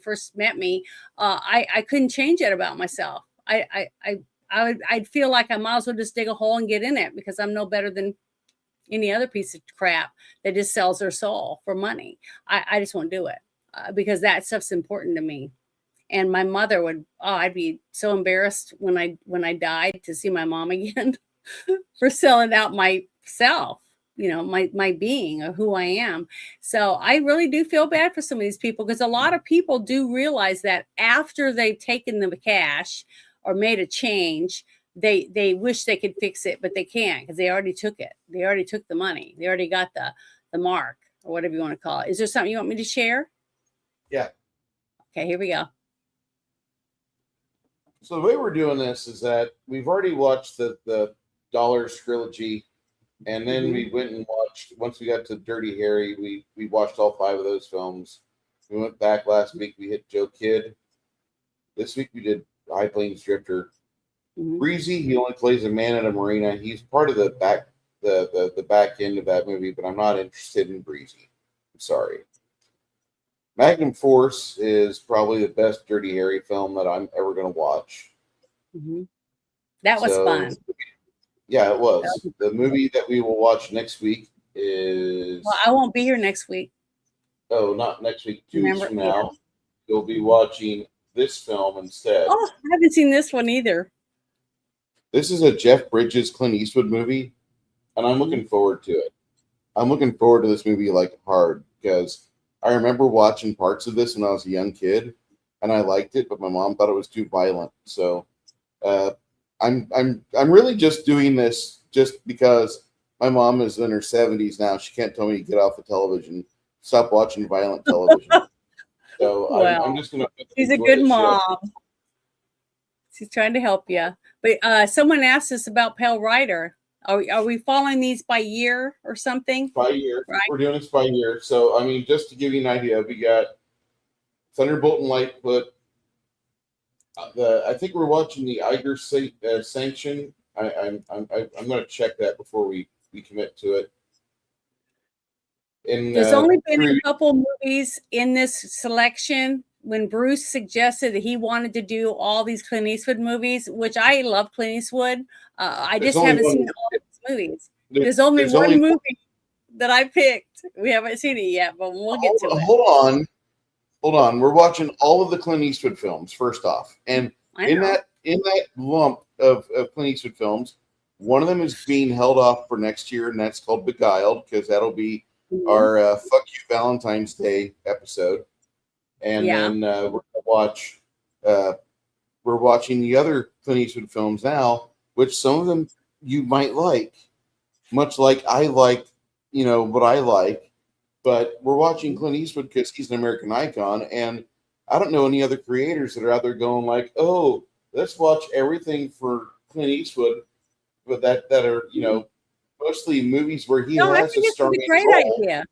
first met me. I couldn't change it about myself. I'd feel like I might as well just dig a hole and get in it, because I'm no better than any other piece of crap that just sells their soul for money. I just won't do it, because that stuff's important to me. And my mother I'd be so embarrassed when I died to see my mom again for selling out myself. You know, my being, or who I am. So I really do feel bad for some of these people, because a lot of people do realize that after they've taken the cash or made a change, they wish they could fix it, but they can't, because they already took it. They already took the money. They already got the mark, or whatever you want to call it. Is there something you want me to share? Yeah. Okay, here we go. So the way we're doing this is that we've already watched the Dollars trilogy, and then we went and watched. Once we got to Dirty Harry, we watched all 5 of those films. We went back last week. We hit Joe Kidd. This week we did High Plains Drifter. Breezy, he only plays a man at a marina. He's part of the back end of that movie, but I'm not interested in Breezy. I'm sorry. Magnum Force is probably the best Dirty Harry film that I'm ever going to watch. That was fun. Yeah, it was. The movie that we will watch next week is. Well, I won't be here next week. Oh, not next week. 2 weeks from now, you'll be watching this film instead. Oh, I haven't seen this one either. This is a Jeff Bridges, Clint Eastwood movie, and I'm looking forward to it. I'm looking forward to this movie like hard because I remember watching parts of this when I was a young kid, and I liked it, but my mom thought it was too violent. So, I'm really just doing this just because my mom is in her 70s now. She can't tell me to get off the television, stop watching violent television. So well, I'm just gonna. She's a good mom. She's trying to help you. But someone asked us about Pale Rider. Are we following these by year or something? By year, right? We're doing this by year. So I mean, just to give you an idea, we got Thunderbolt and Lightfoot. I think we're watching the Iger sanction. I'm going to check that before we commit to it. There's only been a couple movies in this selection. When Bruce suggested that he wanted to do all these Clint Eastwood movies, which I love Clint Eastwood, I just haven't seen all these movies. There's only one movie that I picked. We haven't seen it yet, but we'll get to it. Hold on. We're watching all of the Clint Eastwood films first off, and in that lump of Clint Eastwood films, one of them is being held off for next year, and that's called Beguiled, because that'll be our "Fuck You Valentine's Day" episode. And then we're watching the other Clint Eastwood films now, which some of them you might like, much like I like, what I like. But we're watching Clint Eastwood because he's an American icon, and I don't know any other creators that are out there going like, "Oh, let's watch everything for Clint Eastwood," but that are mostly movies where he has a starring role. Great idea.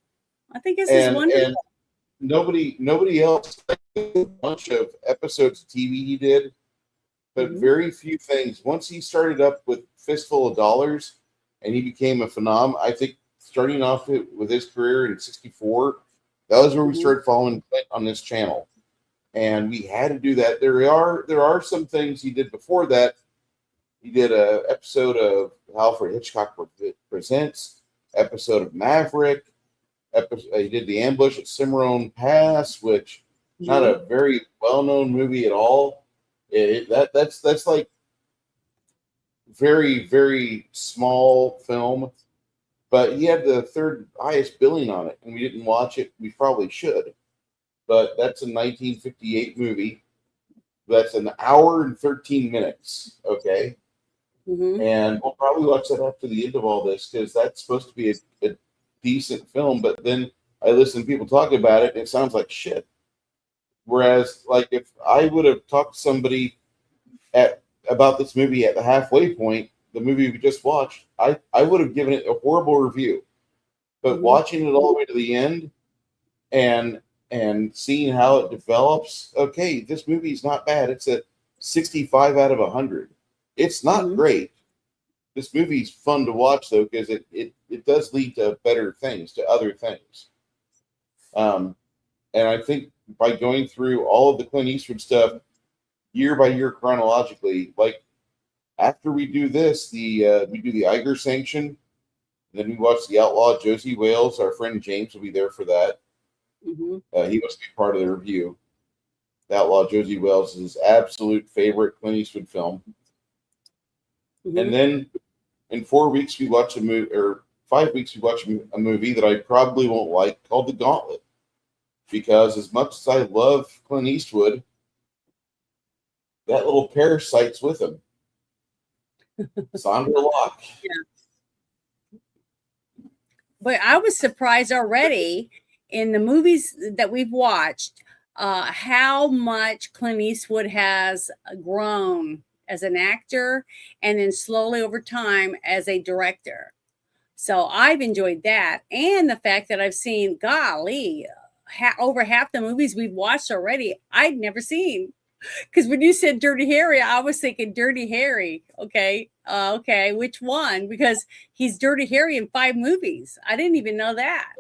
I think this is wonderful. And nobody else. A bunch of episodes of TV he did, but very few things. Once he started up with Fistful of Dollars, and he became a phenom, I think. Starting off with his career in '64, that was where we started following Clint on this channel, and we had to do that. There are some things he did before that. He did a episode of Alfred Hitchcock Presents, episode of Maverick. He did The Ambush at Cimarron Pass, which not a very well-known movie at all. That's like very, very small film. But he had the third highest billing on it, and we didn't watch it. We probably should. But that's a 1958 movie. That's an hour and 13 minutes, okay? And we'll probably watch that after the end of all this, because that's supposed to be a decent film. But then I listen to people talk about it, and it sounds like shit. Whereas, like, if I would have talked to somebody about this movie at the halfway point, the movie we just watched, I would have given it a horrible review. But watching it all the way to the end and seeing how it develops, okay, this movie is not bad. It's a 65 out of 100. It's not great. This movie's fun to watch, though, because it does lead to better things, to other things. And I think by going through all of the Clint Eastwood stuff year by year chronologically, like, after we do this, we do the Iger sanction. Then we watch The Outlaw Josie Wales. Our friend James will be there for that. He must be part of the review. The Outlaw Josie Wales is his absolute favorite Clint Eastwood film. And then in 4 weeks we watch a movie, or 5 weeks we watch a movie that I probably won't like, called The Gauntlet. Because as much as I love Clint Eastwood, that little parasite's with him. Sandra Locke. But I was surprised already in the movies that we've watched. how much Clint Eastwood has grown as an actor and then slowly over time as a director. So I've enjoyed that. And the fact that I've seen, golly, over half the movies we've watched already, I'd never seen. Because when you said Dirty Harry, I was thinking Dirty Harry. Okay. Okay. Which one? Because he's Dirty Harry in 5 movies. I didn't even know that.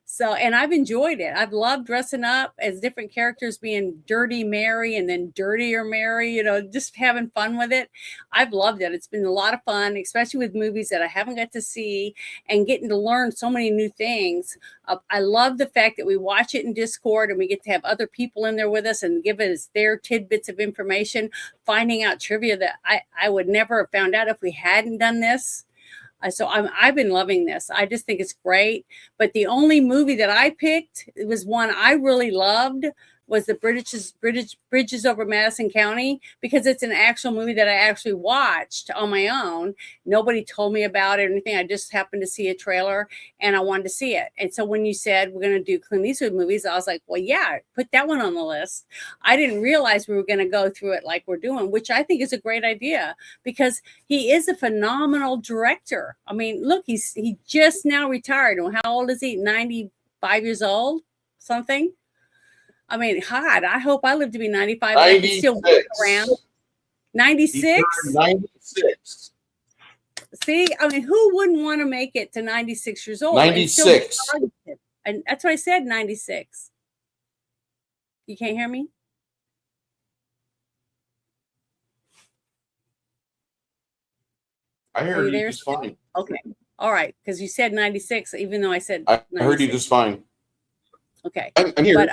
So, and I've enjoyed it. I've loved dressing up as different characters, being Dirty Mary and then Dirtier Mary, just having fun with it. I've loved it. It's been a lot of fun, especially with movies that I haven't got to see and getting to learn so many new things. I love the fact that we watch it in Discord and we get to have other people in there with us and give us their tidbits of information, finding out trivia that I would never have found out if we hadn't done this. So I've been loving this. I just think it's great. But the only movie that I picked, it was one I really loved, was the Bridges over Madison County, because it's an actual movie that I actually watched on my own. Nobody told me about it or anything. I just happened to see a trailer and I wanted to see it. And so when you said we're going to do Clint Eastwood movies, I was like, well, yeah, put that one on the list. I didn't realize we were going to go through it like we're doing, which I think is a great idea because he is a phenomenal director. I mean, look, he just now retired. How old is he? 95 years old, something. I mean, God, I hope I live to be 95. I can still walk around. 96? 96. See, I mean, who wouldn't want to make it to 96 years old? 96. And that's what I said, 96. You can't hear me? I heard you just fine. Okay. All right. Because you said 96, even though I said I heard you just fine. Okay. I'm here. But,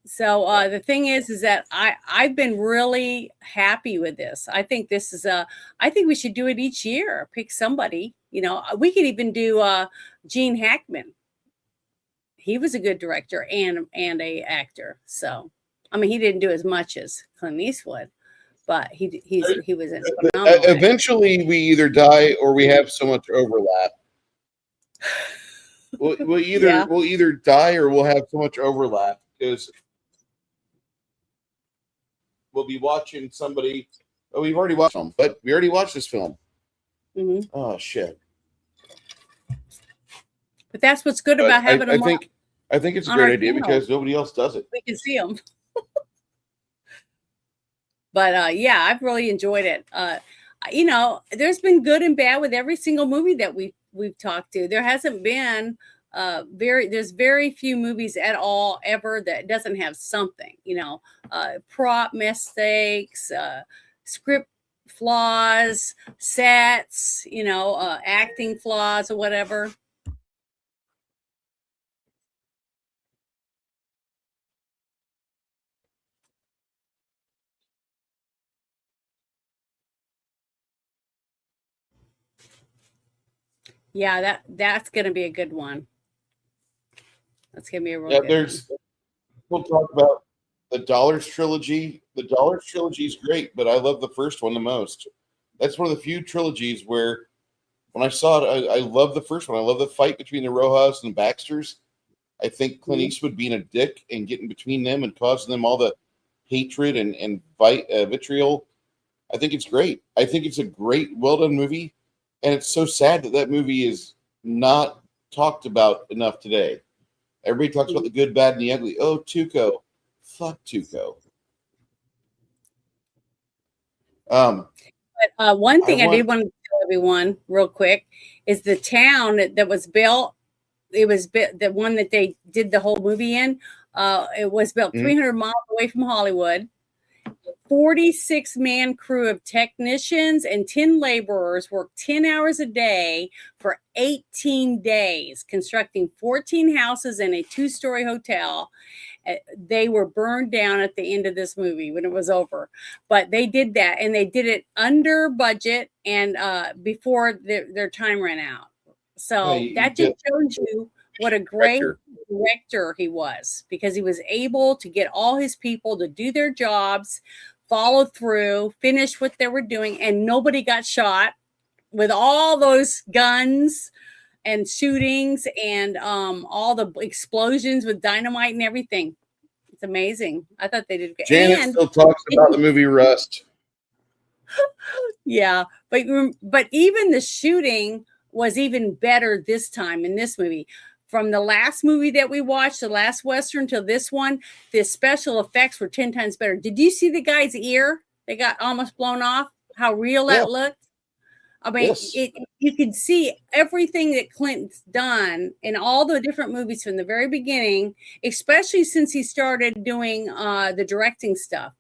so the thing is that I've been really happy with this. I think this is I think we should do it each year. Pick somebody. We could even do Gene Hackman. He was a good director and a actor. So, I mean, he didn't do as much as Clint Eastwood, but he was a phenomenal eventually actor. We either die or we have so much overlap. We'll either die or we'll have so much overlap because we'll be watching somebody. Oh, we've already watched them, but we already watched this film. Mm-hmm. Oh shit! But that's what's good about having them. I think it's a great idea because nobody else does it. We can see them. But yeah, I've really enjoyed it. There's been good and bad with every single movie that we've talked to. There hasn't been there's very few movies at all ever that doesn't have something, prop mistakes, script flaws, sets, acting flaws or whatever. Yeah, that's going to be a good one. That's going to be a real good one. We'll talk about the Dollars trilogy. The Dollars trilogy is great, but I love the first one the most. That's one of the few trilogies where when I saw it, I love the first one. I love the fight between the Rojas and Baxters. I think Clint Eastwood being a dick and getting between them and causing them all the hatred and vitriol. I think it's great. I think it's a great, well-done movie. And it's so sad that movie is not talked about enough today. Everybody talks about the good, bad, and the ugly. Oh, Tuco. Fuck Tuco. But one thing I did want to tell everyone real quick is the town that was built. It was the one that they did the whole movie in. It was built 300 miles away from Hollywood. 46-man crew of technicians and 10 laborers worked 10 hours a day for 18 days, constructing 14 houses and a 2-story hotel. They were burned down at the end of this movie when it was over. But they did that, and they did it under budget and before their time ran out. So that just shows you what a great director he was, because he was able to get all his people to do their jobs, follow through, finish what they were doing, and nobody got shot with all those guns and shootings and all the explosions with dynamite and everything. It's amazing. I thought they did good. Janet And still talks about the movie Rust. yeah, but even the shooting was even better this time in this movie. From the last movie that we watched, the last Western, to this one, the special effects were 10 times better. Did you see the guy's ear? They got almost blown off. How real that looked. I mean, Yes. you could see everything that Clint's done in all the different movies from the very beginning, especially since he started doing the directing stuff.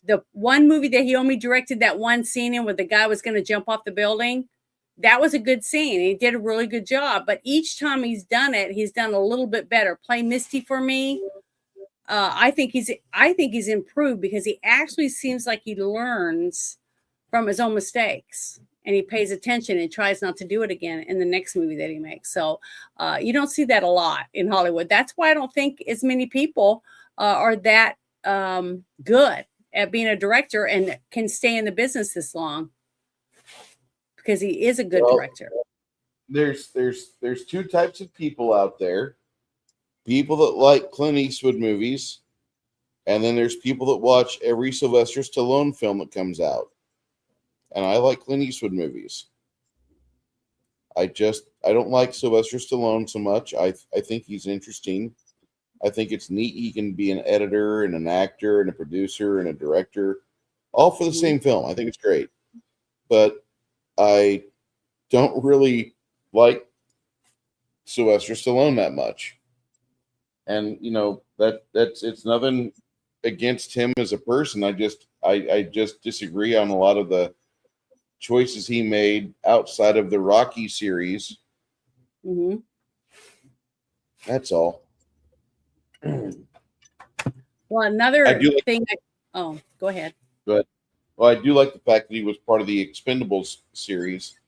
The one movie that he only directed that one scene in where the guy was going to jump off the building, that was a good scene. He did a really good job. But each time he's done it, he's done a little bit better. Play Misty for Me. I think he's improved because he actually seems like he learns from his own mistakes and he pays attention and tries not to do it again in the next movie that he makes. So you don't see that a lot in Hollywood. That's why I don't think as many people are that good at being a director and can stay in the business this long, because he is a good director. There's two types of people out there. People that like Clint Eastwood movies, and then there's people that watch every Sylvester Stallone film that comes out. And I like Clint Eastwood movies. I don't like Sylvester Stallone so much. I think he's interesting. I think it's neat he can be an editor and an actor and a producer and a director, all for the same film. I think it's great. But I don't really like Sylvester Stallone that much. And it's nothing against him as a person. I just disagree on a lot of the choices he made outside of the Rocky series. Mm-hmm. That's all. Well, another thing. Go ahead. But I do like the fact that he was part of the Expendables series.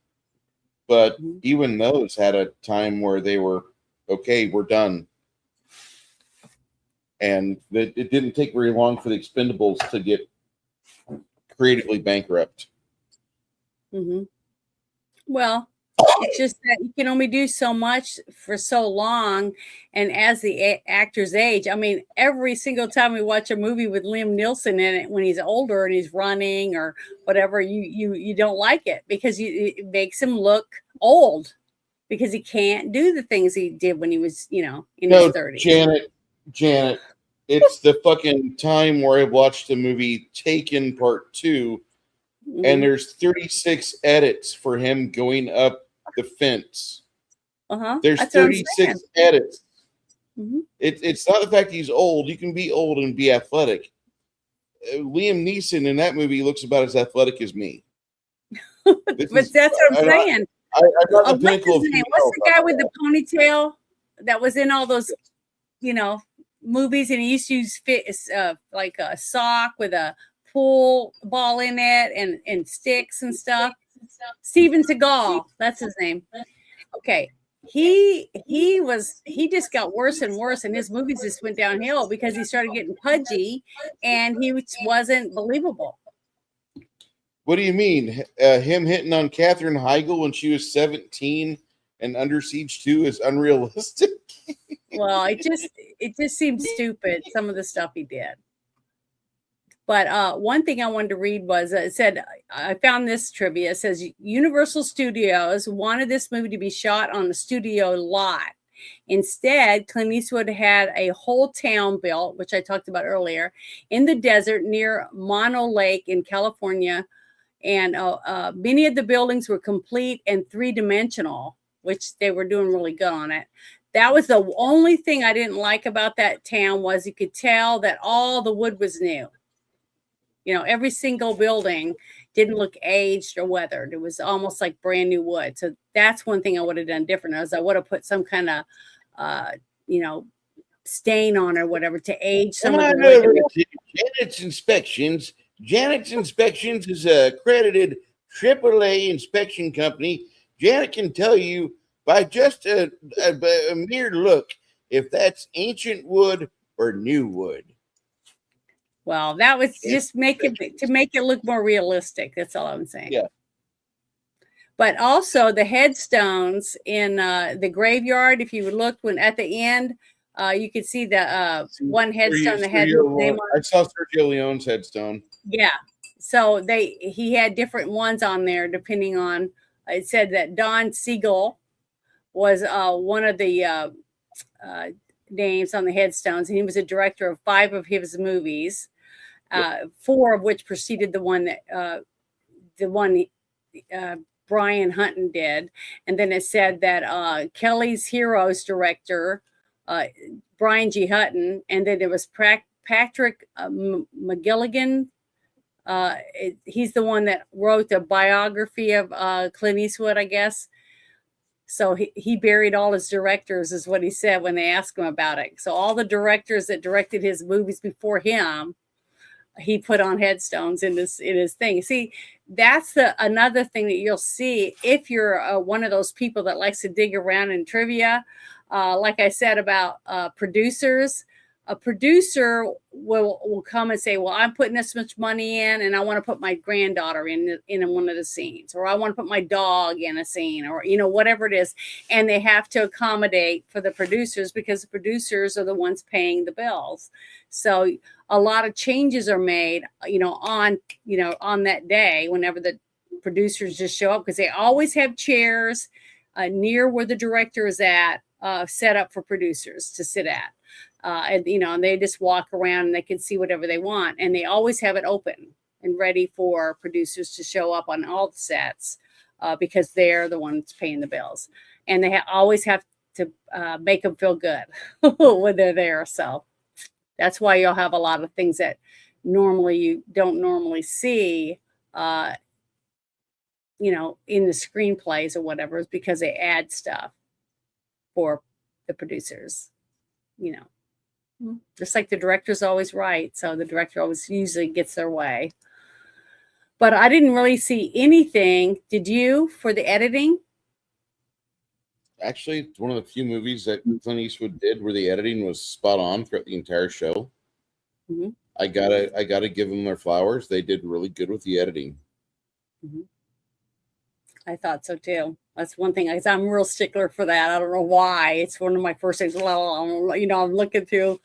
But even those had a time where they were, okay, we're done. And it didn't take very long for the Expendables to get creatively bankrupt. Mm-hmm. Well, it's just that you can only do so much for so long. And as the actors age, I mean, every single time we watch a movie with Liam Neeson in it, when he's older and he's running or whatever, you don't like it because it makes him look old because he can't do the things he did when he was, in his 30s. Janet, it's the fucking time where I watched the movie Taken Part 2, and there's 36 edits for him going up the fence. There's 36 edits. It's not the fact he's old. You can be old and be athletic. Liam Neeson in that movie looks about as athletic as me. But that's what I'm saying. I'm not the pinnacle of what's the guy with the ponytail that was in all those, movies, and he used to use like a sock with a pool ball in it and sticks and stuff. Steven Seagal, that's his name. Okay. He just got worse and worse, and his movies just went downhill because he started getting pudgy and he wasn't believable. What do you mean? Him hitting on Katherine Heigl when she was 17 and Under Siege 2 is unrealistic? Well, it just seems stupid, some of the stuff he did. But one thing I wanted to read was it said, I found this trivia. It says Universal Studios wanted this movie to be shot on a studio lot. Instead, Clint Eastwood had a whole town built, which I talked about earlier, in the desert near Mono Lake in California. And many of the buildings were complete and three-dimensional, which they were doing really good on it. That was the only thing I didn't like about that town was you could tell that all the wood was new. Every single building didn't look aged or weathered. It was almost like brand new wood. So that's one thing I would have done different. I would have put some kind of, stain on or whatever to age some of the wood. Janet's Inspections is a accredited AAA inspection company. Janet can tell you by just a mere look if that's ancient wood or new wood. Well, that was just to make it look more realistic. That's all I'm saying. Yeah. But also the headstones in the graveyard. If you look when at the end, you could see the one headstone that had his name on. I saw Sergio Leone's headstone. Yeah. So he had different ones on there depending on. It said that Don Siegel was one of the names on the headstones, and he was a director of 5 of his movies, 4 of which preceded the one Brian Hunton did. And then it said that Kelly's Heroes director, Brian G. Hutton, and then it was Patrick McGilligan. He's the one that wrote the biography of Clint Eastwood, I guess. So he buried all his directors, is what he said when they asked him about it. So all the directors that directed his movies before him, he put on headstones in his thing. See, that's another thing that you'll see if you're one of those people that likes to dig around in trivia. Like I said about producers, a producer will come and say, well, I'm putting this much money in and I want to put my granddaughter in one of the scenes, or I want to put my dog in a scene, or whatever it is. And they have to accommodate for the producers because the producers are the ones paying the bills. So a lot of changes are made on that day whenever the producers just show up, because they always have chairs near where the director is at, set up for producers to sit at. And they just walk around and they can see whatever they want. And they always have it open and ready for producers to show up on all the sets because they're the ones paying the bills. And they always have to make them feel good when they're there. So that's why you'll have a lot of things that normally you don't normally see, in the screenplays or whatever, is because they add stuff for the producers, Just like the director's always right. So the director always usually gets their way. But I didn't really see anything. Did you, for the editing? Actually, it's one of the few movies that Clint Eastwood did where the editing was spot on throughout the entire show. Mm-hmm. I gotta give them their flowers. They did really good with the editing. Mm-hmm. I thought so too. That's one thing. I'm a real stickler for that. I don't know why. It's one of my first things. Well, I'm looking through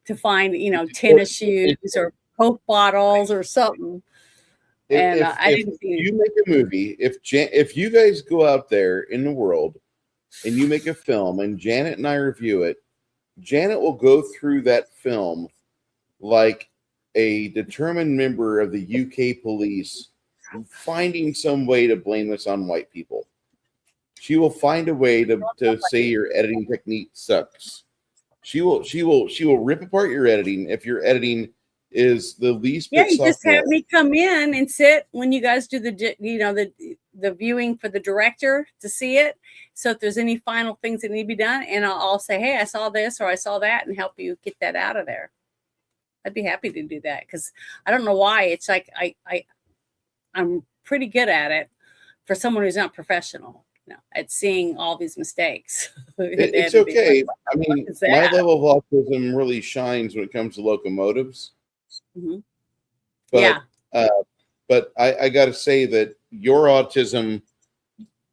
to find, tennis shoes or Coke bottles or something. And I didn't see you make a movie. If you guys go out there in the world and you make a film and Janet and I review it, Janet will go through that film like a determined member of the UK police, finding some way to blame this on white people. She will find a way to say your editing technique sucks. She will rip apart your editing if your editing is the least bit you just sophomore. have me come in and sit when you guys do the viewing for the director to see it. So if there's any final things that need to be done, and I'll say, hey, I saw this or I saw that, and help you get that out of there. I'd be happy to do that, because I don't know why. It's like I'm pretty good at it for someone who's not professional, at seeing all these mistakes. It's okay. I mean, my level of autism really shines when it comes to locomotives. Mm-hmm. But, but I got to say that your autism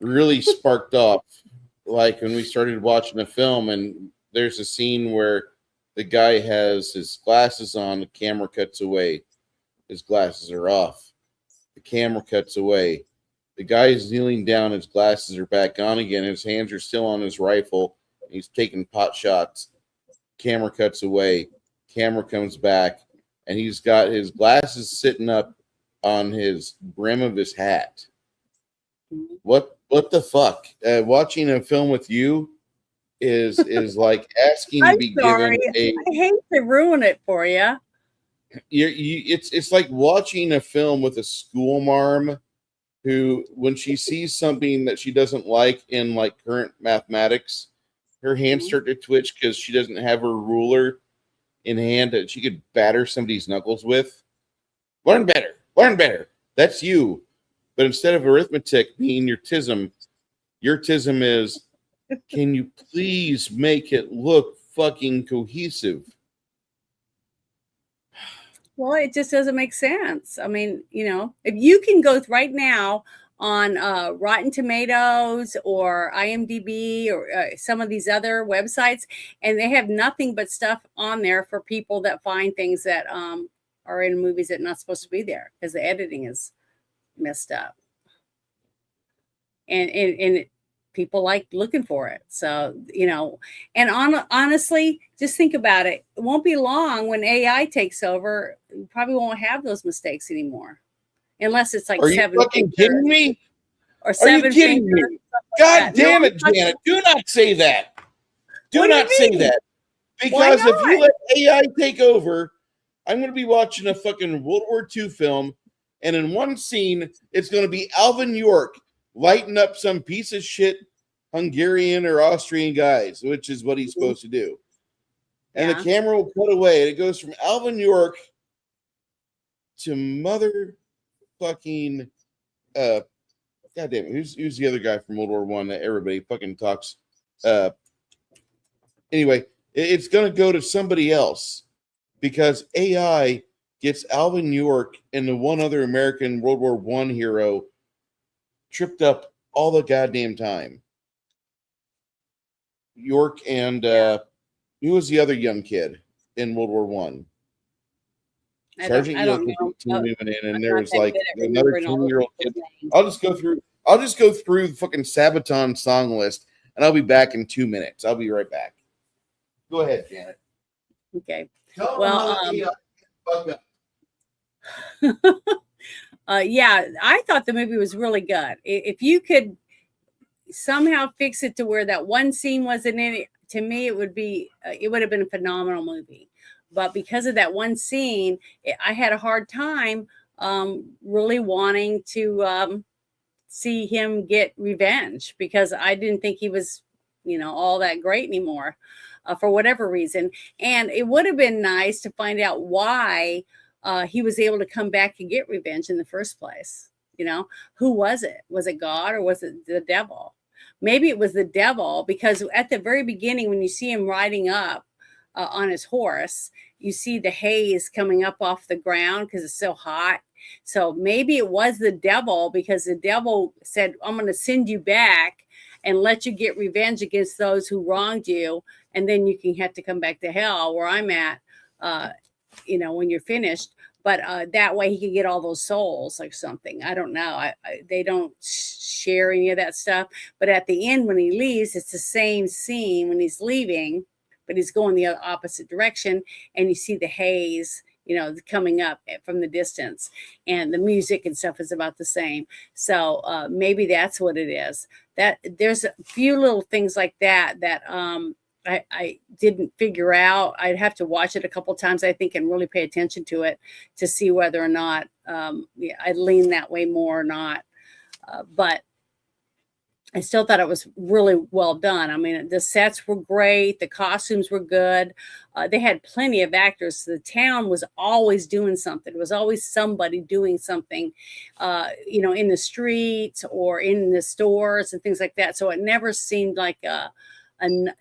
really sparked off, like when we started watching a film, and there's a scene where the guy has his glasses on, the camera cuts away, his glasses are off, the camera cuts away, the guy is kneeling down, his glasses are back on again, his hands are still on his rifle, he's taking pot shots, camera cuts away, camera comes back, and he's got his glasses sitting up on his brim of his hat. What the fuck? Watching a film with you is like asking to be given a. I hate to ruin it for you. It's like watching a film with a school marm who, when she sees something that she doesn't like in like current mathematics, her hands start to twitch because she doesn't have her ruler in hand that she could batter somebody's knuckles with. Learn better. That's you. But instead of arithmetic being your tism is, can you please make it look fucking cohesive? Well, it just doesn't make sense. I mean, if you can go right now on Rotten Tomatoes or IMDb or some of these other websites, and they have nothing but stuff on there for people that find things that are in movies that are not supposed to be there because the editing is messed up. And people like looking for it. So, and honestly, just think about it. It won't be long when AI takes over. You probably won't have those mistakes anymore. Unless it's like Are you seven fucking fingers kidding me? or Are you seven kidding fingers. me? Like God that. damn No, it, Janet. Do not say that. Do what do not you say mean? that. Why Because if you not? let AI take over, I'm going to be watching a fucking World War II film, and in one scene, it's going to be Alvin York lighting up some piece of shit Hungarian or Austrian guys, which is what he's supposed to do. And Yeah. the camera will cut away, and it goes from Alvin York to motherfucking God damn it, who's the other guy from World War One that everybody fucking talks? Anyway, it's gonna go to somebody else because AI gets Alvin York and the one other American World War One hero tripped up all the goddamn time. York and who was the other young kid in World War One? Sergeant I York don't was know. moving in, and I'm there not was that like good at another remembering all those 20-year-old kid. people's names. I'll just go through the fucking Sabaton song list, and I'll be back in 2 minutes. I'll be right back. Go ahead, Janet. Okay. Tell Well, them how to fuck up. yeah, I thought the movie was really good. If you could somehow fix it to where that one scene wasn't in it, to me, it would have been a phenomenal movie. But because of that one scene, I had a hard time really wanting to see him get revenge because I didn't think he was, all that great anymore for whatever reason. And it would have been nice to find out why he was able to come back and get revenge in the first place. Who was it? Was it God or was it the devil? Maybe it was the devil because at the very beginning, when you see him riding up on his horse, you see the haze coming up off the ground because it's so hot. So maybe it was the devil because the devil said, I'm going to send you back and let you get revenge against those who wronged you. And then you can have to come back to hell where I'm at, when you're finished. But that way he could get all those souls or something. I don't know. They don't share any of that stuff. But at the end, when he leaves, it's the same scene when he's leaving, but he's going the opposite direction. And you see the haze, coming up from the distance. And the music and stuff is about the same. So maybe that's what it is. That there's a few little things like that I didn't figure out. I'd have to watch it a couple times, I think, and really pay attention to it to see whether or not I lean that way more or not. But I still thought it was really well done. I mean, the sets were great. The costumes were good. They had plenty of actors. The town was always doing something. It was always somebody doing something, in the streets or in the stores and things like that. So it never seemed like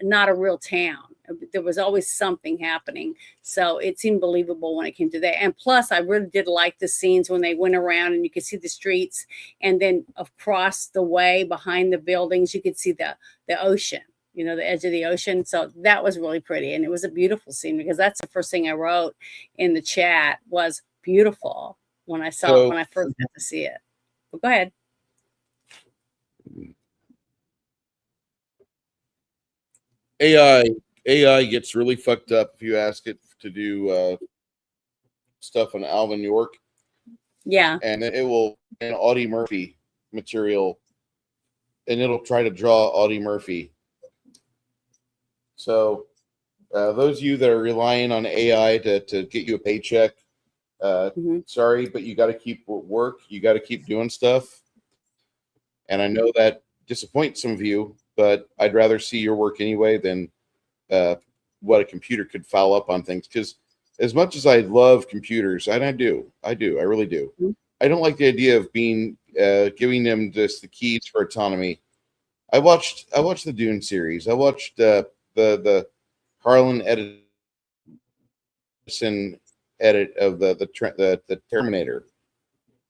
not a real town. There was always something happening. So it seemed believable when it came to that. And plus, I really did like the scenes when they went around and you could see the streets. And then across the way behind the buildings, you could see the ocean, the edge of the ocean. So that was really pretty. And it was a beautiful scene because that's the first thing I wrote in the chat was beautiful when I saw it, when I first got to see it. But go ahead. AI gets really fucked up if you ask it to do stuff on Alvin York. Yeah. And it will an Audie Murphy material, and it'll try to draw Audie Murphy. So those of you that are relying on AI to get you a paycheck, sorry, but you got to keep work. You got to keep doing stuff. And I know that disappoints some of you, but I'd rather see your work anyway than what a computer could foul up on things. Because as much as I love computers, and I really do. Mm-hmm. I don't like the idea of being giving them just the keys for autonomy. I watched the Dune series. I watched the Harlan Edison edit of the Terminator.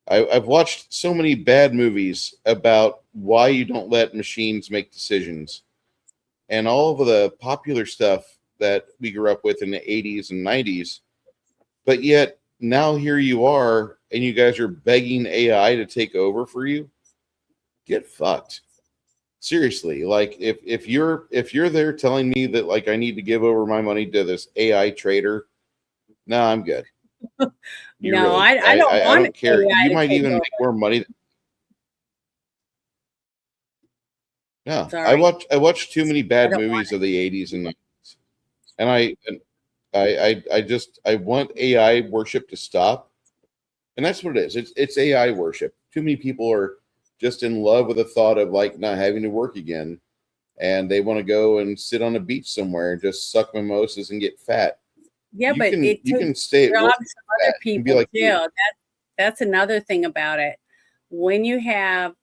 I've watched so many bad movies about why you don't let machines make decisions, and all of the popular stuff that we grew up with in the 80s and 90s. But yet now here you are, and you guys are begging AI to take over for you. Get fucked. Seriously, like if you're there telling me that like I need to give over my money to this AI trader, no, I'm good. You No, really, I don't I want don't care. AI You to might take even over. make more money. Yeah, Sorry, I watched too many I bad don't want movies of the 80s and 90s, and I just I want AI worship to stop, and that's what it is. It's AI worship. Too many people are just in love with the thought of like not having to work again, and they want to go and sit on a beach somewhere and just suck mimosas and get fat. Yeah, but it You takes can stay at work jobs from fat. other You can be people like too. me. That's another thing about it. When you have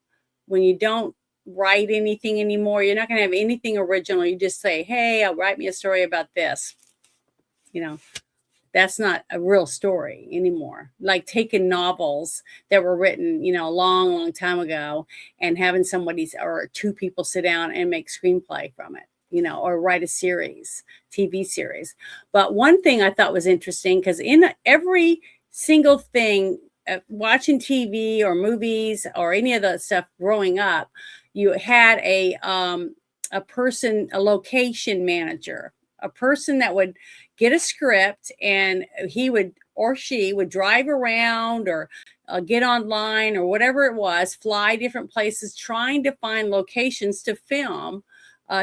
when you don't write anything anymore, you're not going to have anything original. You just say, "Hey, I'll write me a story about this." You know, that's not a real story anymore. Like taking novels that were written, a long, long time ago and having somebody or two people sit down and make screenplay from it, or write a series, TV series. But one thing I thought was interesting because in every single thing, watching TV or movies or any of the stuff growing up, you had a person, a location manager, a person that would get a script and he would or she would drive around or get online or whatever it was, fly different places trying to find locations to film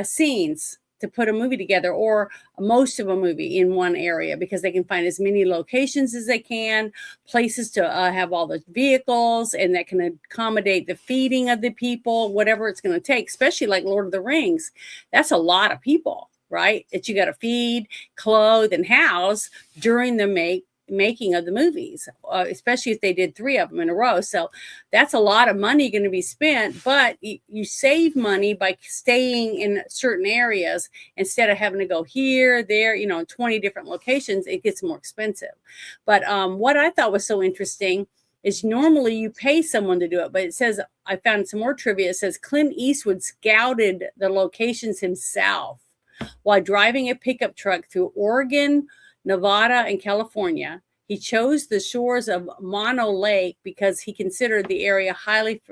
scenes to put a movie together or most of a movie in one area because they can find as many locations as they can, places to have all the vehicles and that can accommodate the feeding of the people, whatever it's going to take, especially like Lord of the Rings. That's a lot of people, right? That you got to feed, clothe, and house during the making of the movies, especially if they did 3 of them in a row. So that's a lot of money going to be spent, but you save money by staying in certain areas instead of having to go here, there, 20 different locations. It gets more expensive. But what I thought was so interesting is normally you pay someone to do it, but it says, I found some more trivia. It says Clint Eastwood scouted the locations himself while driving a pickup truck through Oregon, Nevada, and California. He chose the shores of Mono Lake because he considered the area highly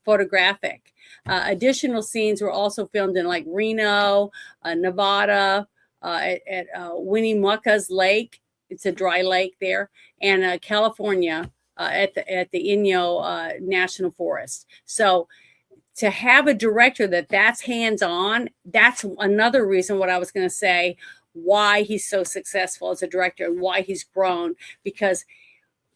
photographic. Additional scenes were also filmed in like Reno, Nevada, at Winnemucca's Lake. It's a dry lake there, and California at the Inyo National Forest. So to have a director that's hands-on, that's another reason what I was going to say why he's so successful as a director and why he's grown, because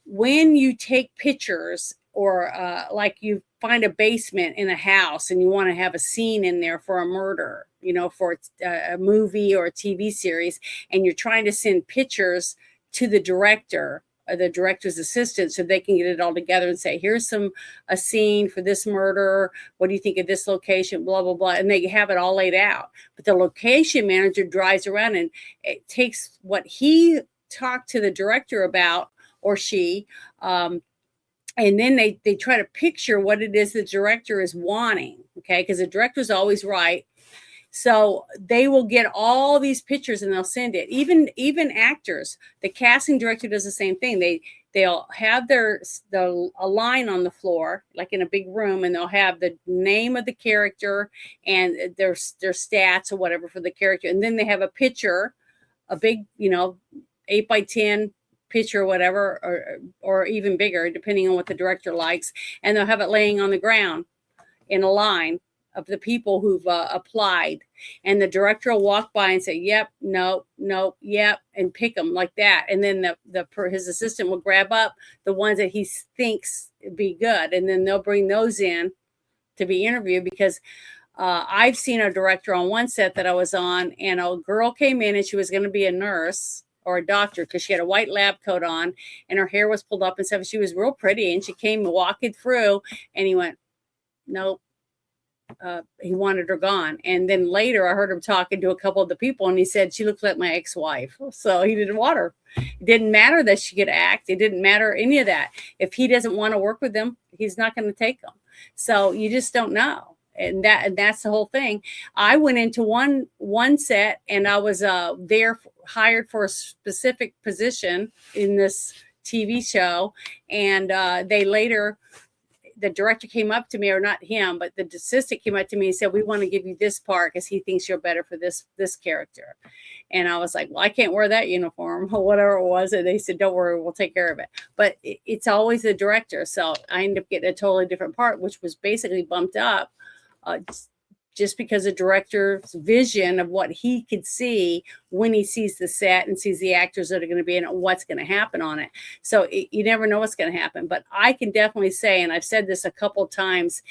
when you take pictures or like you find a basement in a house and you want to have a scene in there for a murder, for a movie or a TV series, and you're trying to send pictures to the director or the director's assistant so they can get it all together and say, here's a scene for this murder. What do you think of this location? Blah, blah, blah. And they have it all laid out. But the location manager drives around and it takes what he talked to the director about or she, and then they try to picture what it is the director is wanting, okay? Because the director's always right. So they will get all these pictures and they'll send it. Even actors, the casting director does the same thing. They'll have a line on the floor, like in a big room, and they'll have the name of the character and their stats or whatever for the character. And then they have a picture, a big, 8x10 picture or whatever, or even bigger, depending on what the director likes. And they'll have it laying on the ground in a line of the people who've applied, and the director will walk by and say, yep, no, yep, and pick them like that. And then his assistant will grab up the ones that he thinks be good, and then they'll bring those in to be interviewed. Because I've seen a director on one set that I was on, and a girl came in and she was going to be a nurse or a doctor because she had a white lab coat on and her hair was pulled up and stuff. She was real pretty, and she came walking through, and he went, nope. he wanted her gone. And then later I heard him talking to a couple of the people, and he said she looked like my ex-wife. So he didn't want her. It didn't matter that she could act. It didn't matter any of that. If he doesn't want to work with them, he's not going to take them. So you just don't know. And that's the whole thing. I went into one set, and I was there hired for a specific position in this TV show, and the director came up to me, or not him, but the assistant came up to me and said, "We want to give you this part because he thinks you're better for this character." And I was like, "Well, I can't wear that uniform," or whatever it was. And they said, "Don't worry, we'll take care of it." But it's always the director. So I ended up getting a totally different part, which was basically bumped up just because the director's vision of what he could see when he sees the set and sees the actors that are going to be in it, what's going to happen on it. So you never know what's going to happen. But I can definitely say, and I've said this a couple of times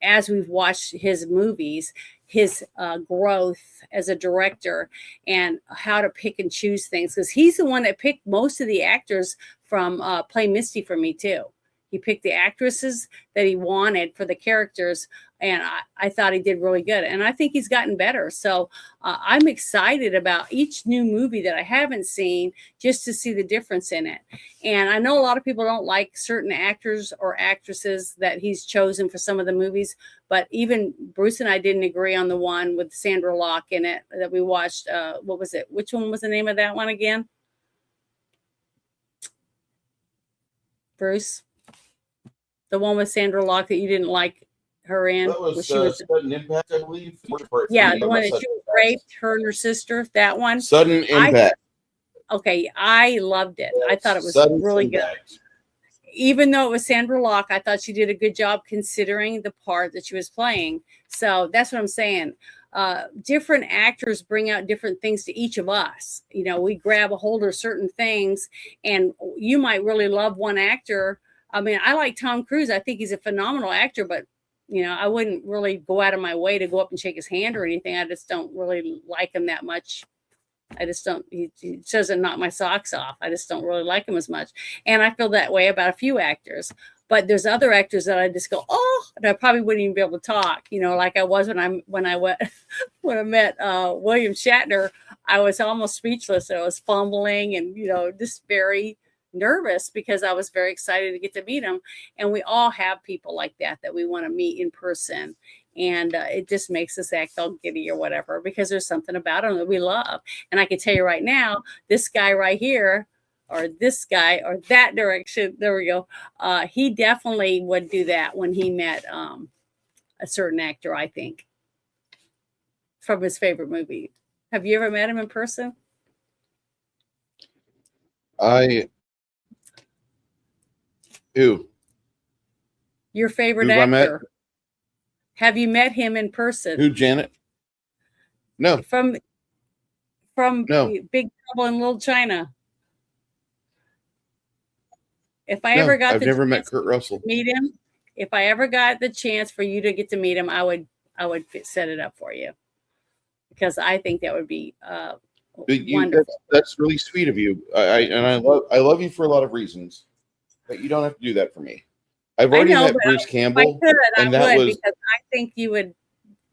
as we've watched his movies, his growth as a director and how to pick and choose things, because he's the one that picked most of the actors from Play Misty for me too. He picked the actresses that he wanted for the characters, and I thought he did really good. And I think he's gotten better. So I'm excited about each new movie that I haven't seen, just to see the difference in it. And I know a lot of people don't like certain actors or actresses that he's chosen for some of the movies, but even Bruce and I didn't agree on the one with Sandra Locke in it that we watched. What was it? Which one was the name of that one again? Bruce? The one with Sandra Locke that you didn't like her in? That was Sudden Impact, I believe. Yeah, the one that she was raped, her and her sister, that one. Sudden Impact. I loved it. I thought it was Sudden really Impact. good. Even though it was Sandra Locke, I thought she did a good job considering the part that she was playing. So that's what I'm saying. Different actors bring out different things to each of us. You know, we grab a hold of certain things, and you might really love one actor. I mean, I like Tom Cruise. I think he's a phenomenal actor, but you know, I wouldn't really go out of my way to go up and shake his hand or anything. I just don't really like him that much. I just don't, he doesn't knock my socks off. I just don't really like him as much. And I feel that way about a few actors. But there's other actors that I just go, oh, and I probably wouldn't even be able to talk, you know, like I was when I met William Shatner. I was almost speechless. I was fumbling and, you know, just very nervous because I was very excited to get to meet him. And we all have people like that we want to meet in person. And it just makes us act all giddy or whatever, because there's something about him that we love. And I can tell you right now, this guy right here, or this guy, or that direction, there we go. He definitely would do that when he met a certain actor, I think, from his favorite movie. Have you ever met him in person? Who? Your favorite Who actor. Have you met him in person? Who, Janet? No. From No. Big Trouble in Little China. If I ever got I've the never chance met Kurt Russell. to meet him, if I ever got the chance for you to get to meet him, I would set it up for you, because I think that would be wonderful. That's really sweet of you. I love you for a lot of reasons, but you don't have to do that for me. I've already met Bruce Campbell, and I would, because I think you would.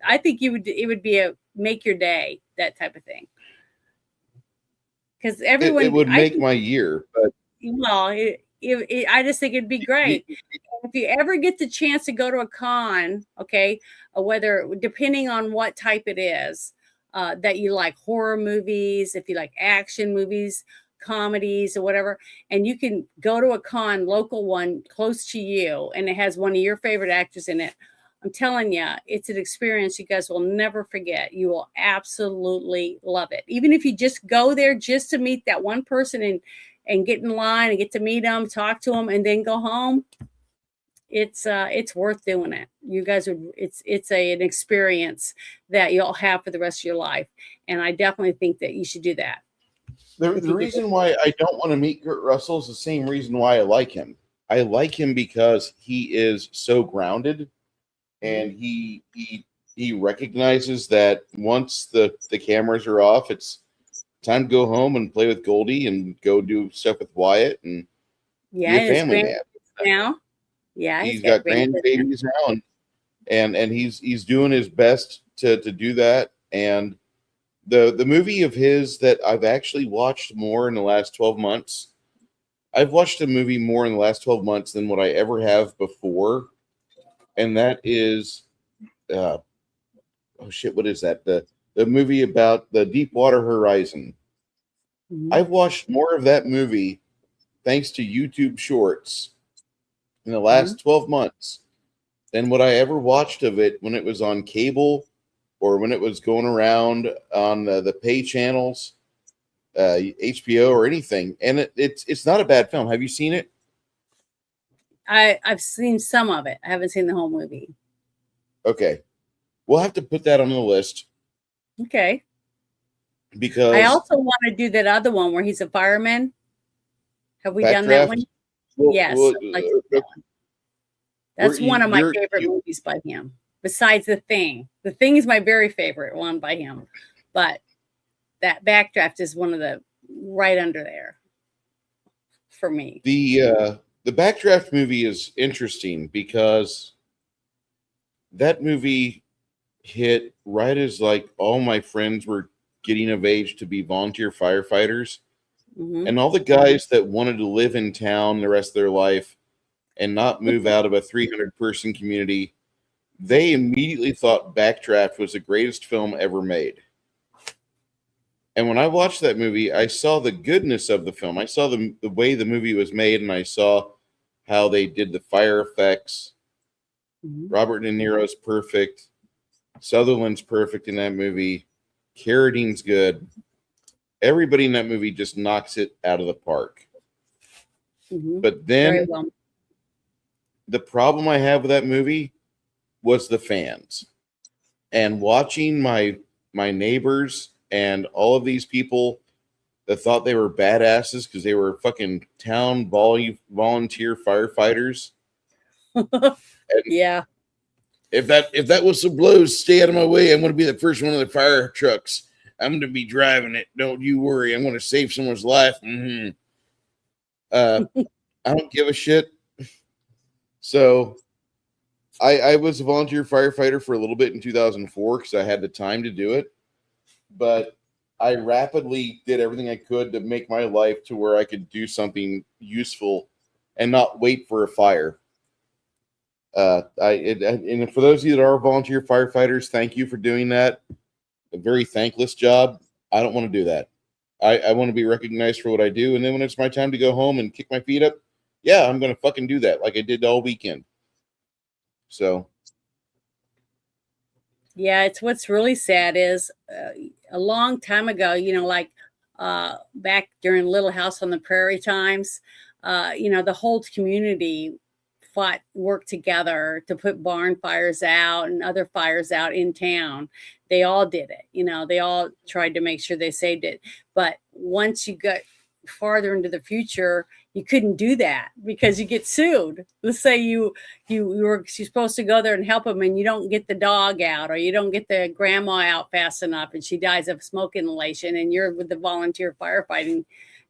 It would be make your day, that type of thing. Because everyone, it would make my year. But well, I just think it'd be great if you ever get the chance to go to a con. Okay, whether depending on what type it is, that you like horror movies, if you like action movies, comedies or whatever, and you can go to a con, local one close to you, and it has one of your favorite actors in it. I'm telling you, it's an experience you guys will never forget. You will absolutely love it. Even if you just go there just to meet that one person and get in line and get to meet them, talk to them, and then go home. It's worth doing it. You guys would. It's an experience that you'll have for the rest of your life, and I definitely think that you should do that. The reason why I don't want to meet Kurt Russell is the same reason why I like him. I like him because he is so grounded, and he recognizes that once the cameras are off, it's time to go home and play with Goldie and go do stuff with Wyatt and be a family man. Now, yeah, he's got grandbabies now, and and he's doing his best to do that. And the movie of his that I've actually watched more in the last 12 months. I've watched a movie more in the last 12 months than what I ever have before, and that is uh, oh shit, what is that? The movie about the Deepwater Horizon. Mhm. I've watched more of that movie thanks to YouTube Shorts in the last 12 months than what I ever watched of it when it was on cable or when it was going around on the pay channels, HBO or anything. And it's not a bad film. Have you seen it? I've seen some of it. I haven't seen the whole movie. Okay, we'll have to put that on the list Okay. I because also want to do that other one where he's a fireman. Have we done that one? Backdraft. Well, Yes. well, I'd like to do that one. That's one of my favorite movies by him. Besides The Thing. The Thing is my very favorite one by him. But that Backdraft is one of the right under there for me. the Backdraft movie is interesting because that movie hit right as like all my friends were getting of age to be volunteer firefighters, Mhm. and all the guys that wanted to live in town the rest of their life and not move out of a 300-person community. They immediately thought Backdraft was the greatest film ever made. And when I watched that movie, I saw the goodness of the film. I saw the way the movie was made, and I saw how they did the fire effects. Mhm. Robert De Niro's perfect. Sutherland's perfect in that movie. Carradine's good. Everybody in that movie just knocks it out of the park. Mhm. But Very then well. the problem I have with that movie was the fans. And watching my neighbors and all of these people that thought they were badasses because they were fucking town volunteer firefighters. And Yeah. if that whistle blows, stay out of my way. I'm going to be the first one of the fire trucks. I'm going to be driving it. Don't you worry. I'm going to save someone's life. Mm-hmm. I don't give a shit. So I was a volunteer firefighter for a little bit in 2004 because I had the time to do it. But I rapidly did everything I could to make my life to where I could do something useful and not wait for a fire. And for those of you that are volunteer firefighters, thank you for doing that. A very thankless job. I don't want to do that. I want to be recognized for what I do. And then when it's my time to go home and kick my feet up, yeah, I'm going to fucking do that like I did all weekend. So, Yeah, it's what's really sad is a long time ago, like back during Little House on the Prairie times, the whole community worked together to put barn fires out and other fires out in town. They all did it, they all tried to make sure they saved it. But once you got farther into the future, you couldn't do that because you get sued. Let's say you're supposed to go there and help them and you don't get the dog out or you don't get the grandma out fast enough and she dies of smoke inhalation and you're with the volunteer firefighting,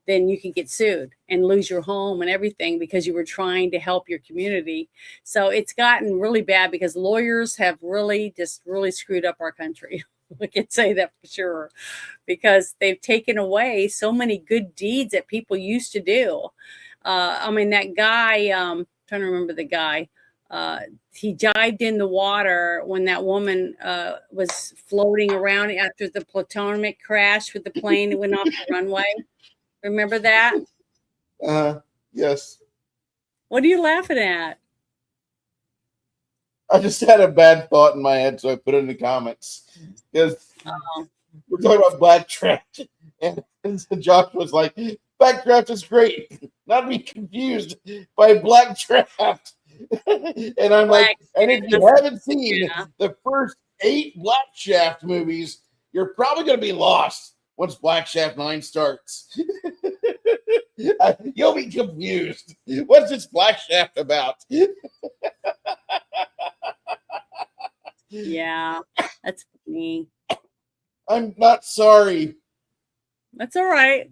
then you can get sued and lose your home and everything because you were trying to help your community. So it's gotten really bad because lawyers have really screwed up our country. I can say that for sure, because they've taken away so many good deeds that people used to do. I mean, that guy, trying to remember the guy, he dived in the water when that woman was floating around after the Potomac crash with the plane that went off the runway. Remember that? yes. What are you laughing at? I just had a bad thought in my head, so I put it in the comments. Because we're talking about Backdraft, and Josh was like, Backdraft is great. Not to be confused by Blackdraft. And I'm like, and if you haven't seen the first 8 Black Shaft movies, you're probably going to be lost once Black Shaft 9 starts. You'll be confused. What's this Black Shaft about? Yeah, that's me. I'm not sorry. That's all right.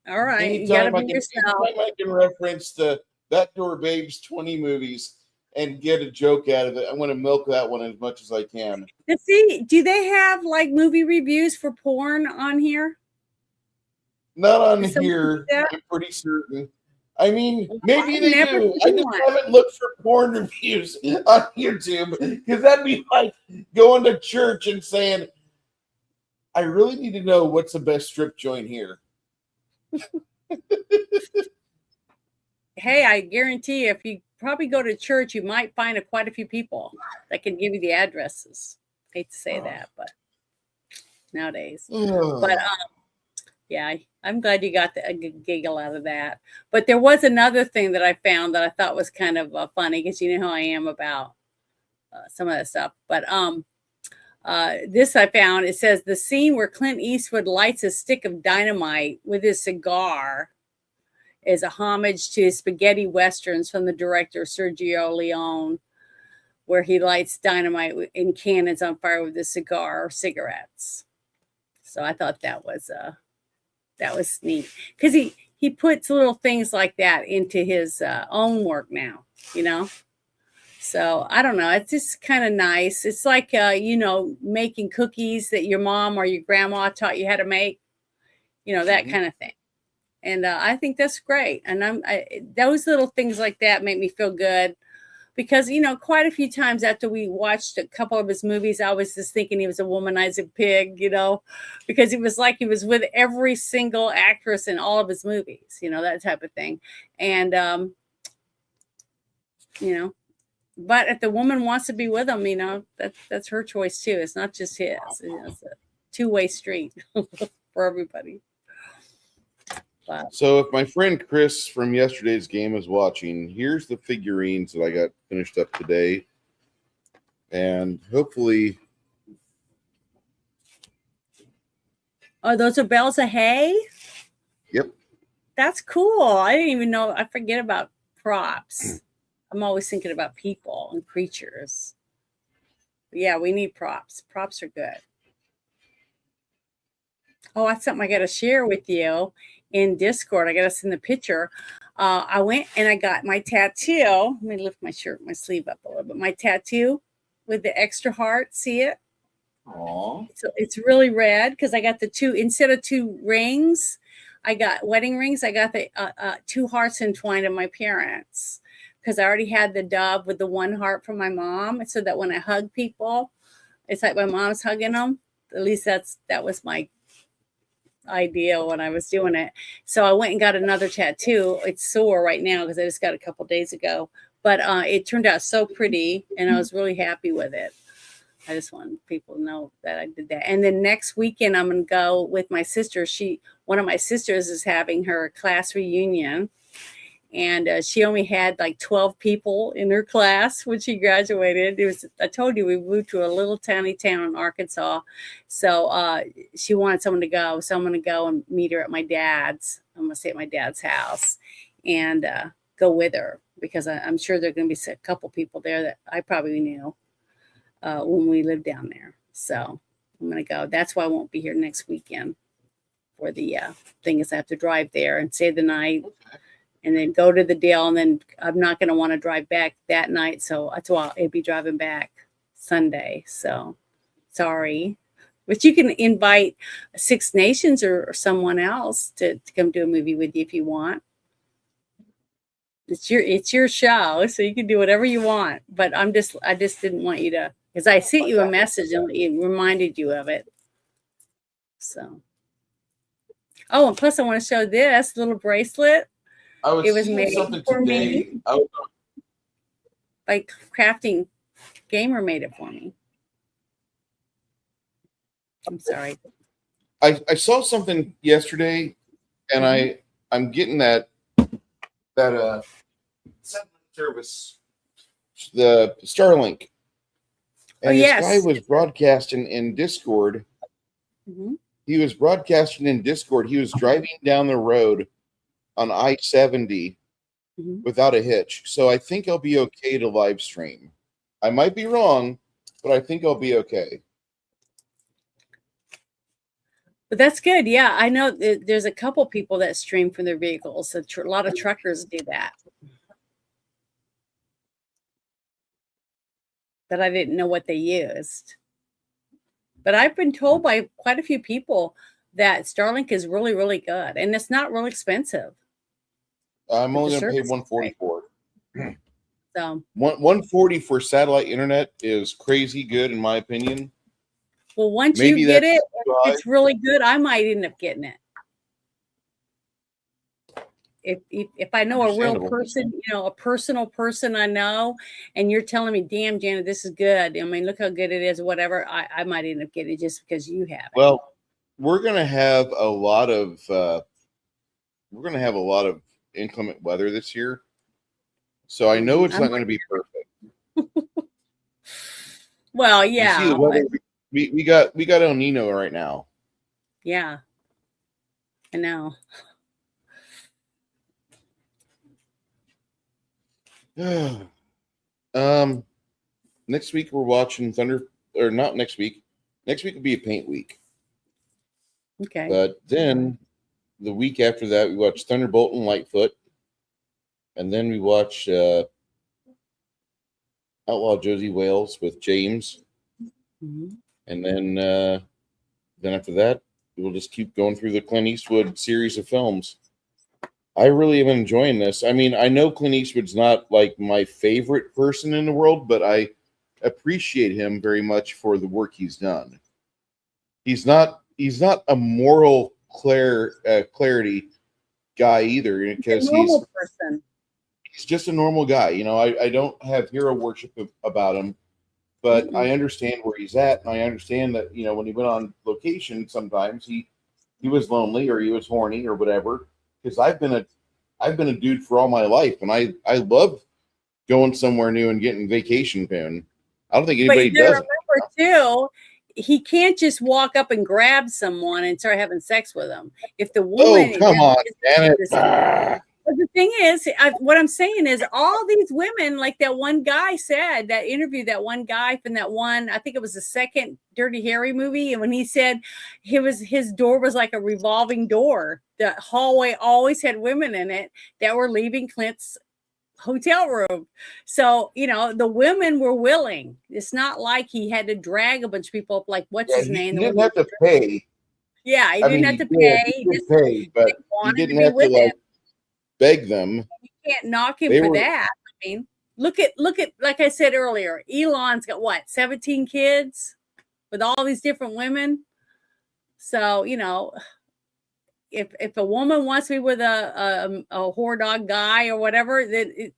All right. Anytime I can reference the Backdoor Babes 20 movies and get a joke out of it. I'm going to milk that one as much as I can. Let's see. Do they have like movie reviews for porn on here? Not on Does someone do here. that? I'm pretty certain. I mean, Well, maybe I've they never do. I seen just one. haven't looked for porn reviews on YouTube because that'd be like going to church and saying, I really need to know what's the best strip joint here. Hey, I guarantee you, if you probably go to church, you might find quite a few people that can give you the addresses. Hate to say that, but nowadays. But yeah, I'm glad you got a good giggle out of that. But there was another thing that I found that I thought was kind of funny because you know how I am about some of that stuff. But this I found, it says the scene where Clint Eastwood lights a stick of dynamite with his cigar is a homage to spaghetti westerns from the director Sergio Leone, where he lights dynamite in cannons on fire with a cigar or cigarettes. So I thought that was neat because he puts little things like that into his own work now, you know. So I don't know. It's just kind of nice. It's like making cookies that your mom or your grandma taught you how to make, that kind of thing. And I think that's great. And those little things like that make me feel good because, quite a few times after we watched a couple of his movies, I was just thinking he was a womanizing pig, because it was like he was with every single actress in all of his movies, that type of thing. And, but if the woman wants to be with him, that's her choice too. It's not just his. It's a two-way street for everybody. So if my friend Chris from yesterday's game is watching, here's the figurines that I got finished up today. And hopefully... Oh, those are bales of hay? Yep. That's cool. I didn't even know. I forget about props. I'm always thinking about people and creatures. But yeah, we need props. Props are good. Oh, that's something I got to share with you in Discord. I got to send the picture. I went and I got my tattoo. Let me lift my sleeve up a little bit. My tattoo with the extra heart. See it? Aww. So it's really red because I got the two, instead of two rings, I got wedding rings. I got the two hearts entwined of my parents because I already had the dove with the one heart from my mom. So that when I hug people, it's like my mom's hugging them. At least that was my idea when I was doing it. So I went and got another tattoo. It's sore right now because I just got it a couple days ago, but it turned out so pretty and I was really happy with it. I just want people to know that I did that. And then next weekend I'm going to go with my sister. One of my sisters is having her class reunion, and she only had like 12 people in her class when she graduated. I told you we moved to a little tiny town in Arkansas. So she wanted someone to go. So I'm going to go and meet her at my dad's. I'm going to stay at my dad's house and go with her because I'm sure there are going to be a couple people there that I probably knew when we lived down there. So I'm going to go. That's why I won't be here next weekend for the thing is I have to drive there and stay the night. Okay. And then go to the deal, and then I'm not going to want to drive back that night. So that's why I'll be driving back Sunday. So sorry. But you can invite Six Nations or someone else to come do a movie with you if you want. It's your show, so you can do whatever you want. But I just didn't want you to, because I sent you a message and it reminded you of it. So. Oh, and plus I want to show this little bracelet. It was made something for today. Me. Like Crafting Gamer made it for me. I'm sorry. I saw something yesterday, and I'm getting that service, the Starlink, and this guy was broadcasting in Discord. Mm-hmm. He was broadcasting in Discord. He was driving down the road on I-70 without a hitch. So I think I'll be okay to live stream. I might be wrong, but I think I'll be okay. But that's good. Yeah, I know there's a couple people that stream from their vehicles. A lot of truckers do that. that I didn't know what they used. But I've been told by quite a few people that Starlink is really, really good, and it's not real expensive. I'm But only the going to pay service is great. $140 for it. So, $140 for satellite internet is crazy good in my opinion. well, once Maybe you get that's it, too high. it's really good. I might end up getting it. If I know a real Understandable. person, a personal person I know, and you're telling me, damn, Janet, this is good. I mean, look how good it is, or whatever, I might end up getting it just because you have it. Well, we're going to have a lot of inclement weather this year. So I know it's not going to be perfect. Well, You see yeah. the weather, we got El Nino right now. Yeah. I know. Next week we're watching not next week. Next week will be a paint week. Okay. But then the week after that we watch Thunderbolt and Lightfoot. And then we watch Outlaw Josie Wales with James. Mm-hmm. And then after that, we'll just keep going through the Clint Eastwood series of films. I really am enjoying this. I mean, I know Clint Eastwood's not like my favorite person in the world, but I appreciate him very much for the work he's done. He's not a moral clarity guy either, because he's just a normal guy. I don't have hero worship about him, but I understand where he's at, and I understand that when he went on location, sometimes he was lonely or he was horny or whatever. Because I've been a dude for all my life, and I love going somewhere new and getting vacation pin. I don't think anybody does. Remember too, he can't just walk up and grab someone and start having sex with them. If the woman, come on, damn it. But the thing is, what I'm saying is, all these women, like that one guy said, that interview, that one guy from that one, I think it was the second Dirty Harry movie, and when he said his door was like a revolving door, the hallway always had women in it that were leaving Clint's hotel room. So the women were willing. It's not like he had to drag a bunch of people up. Like, what's his name? He didn't have to pay. Yeah, he didn't have to pay. He did pay, but he didn't have to beg them. You can't knock him for that. I mean, look at like I said earlier, Elon's got what, 17 kids with all these different women. So if a woman wants to be with a whore dog guy or whatever, then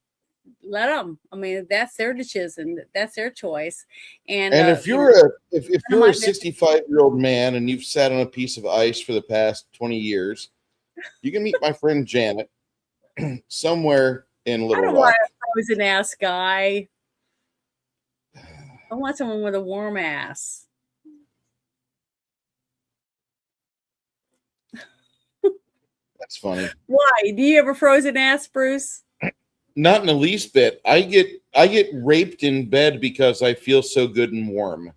let them. I mean, that's their decision, that's their choice. And if you're a 65-year-old man and you've sat on a piece of ice for the past 20 years, you can meet my friend Janet somewhere in Little Rock. I don't want a frozen ass guy. I want someone with a warm ass. That's funny. Why? Do you have a frozen ass, Bruce? Not in the least bit. I get raped in bed because I feel so good and warm.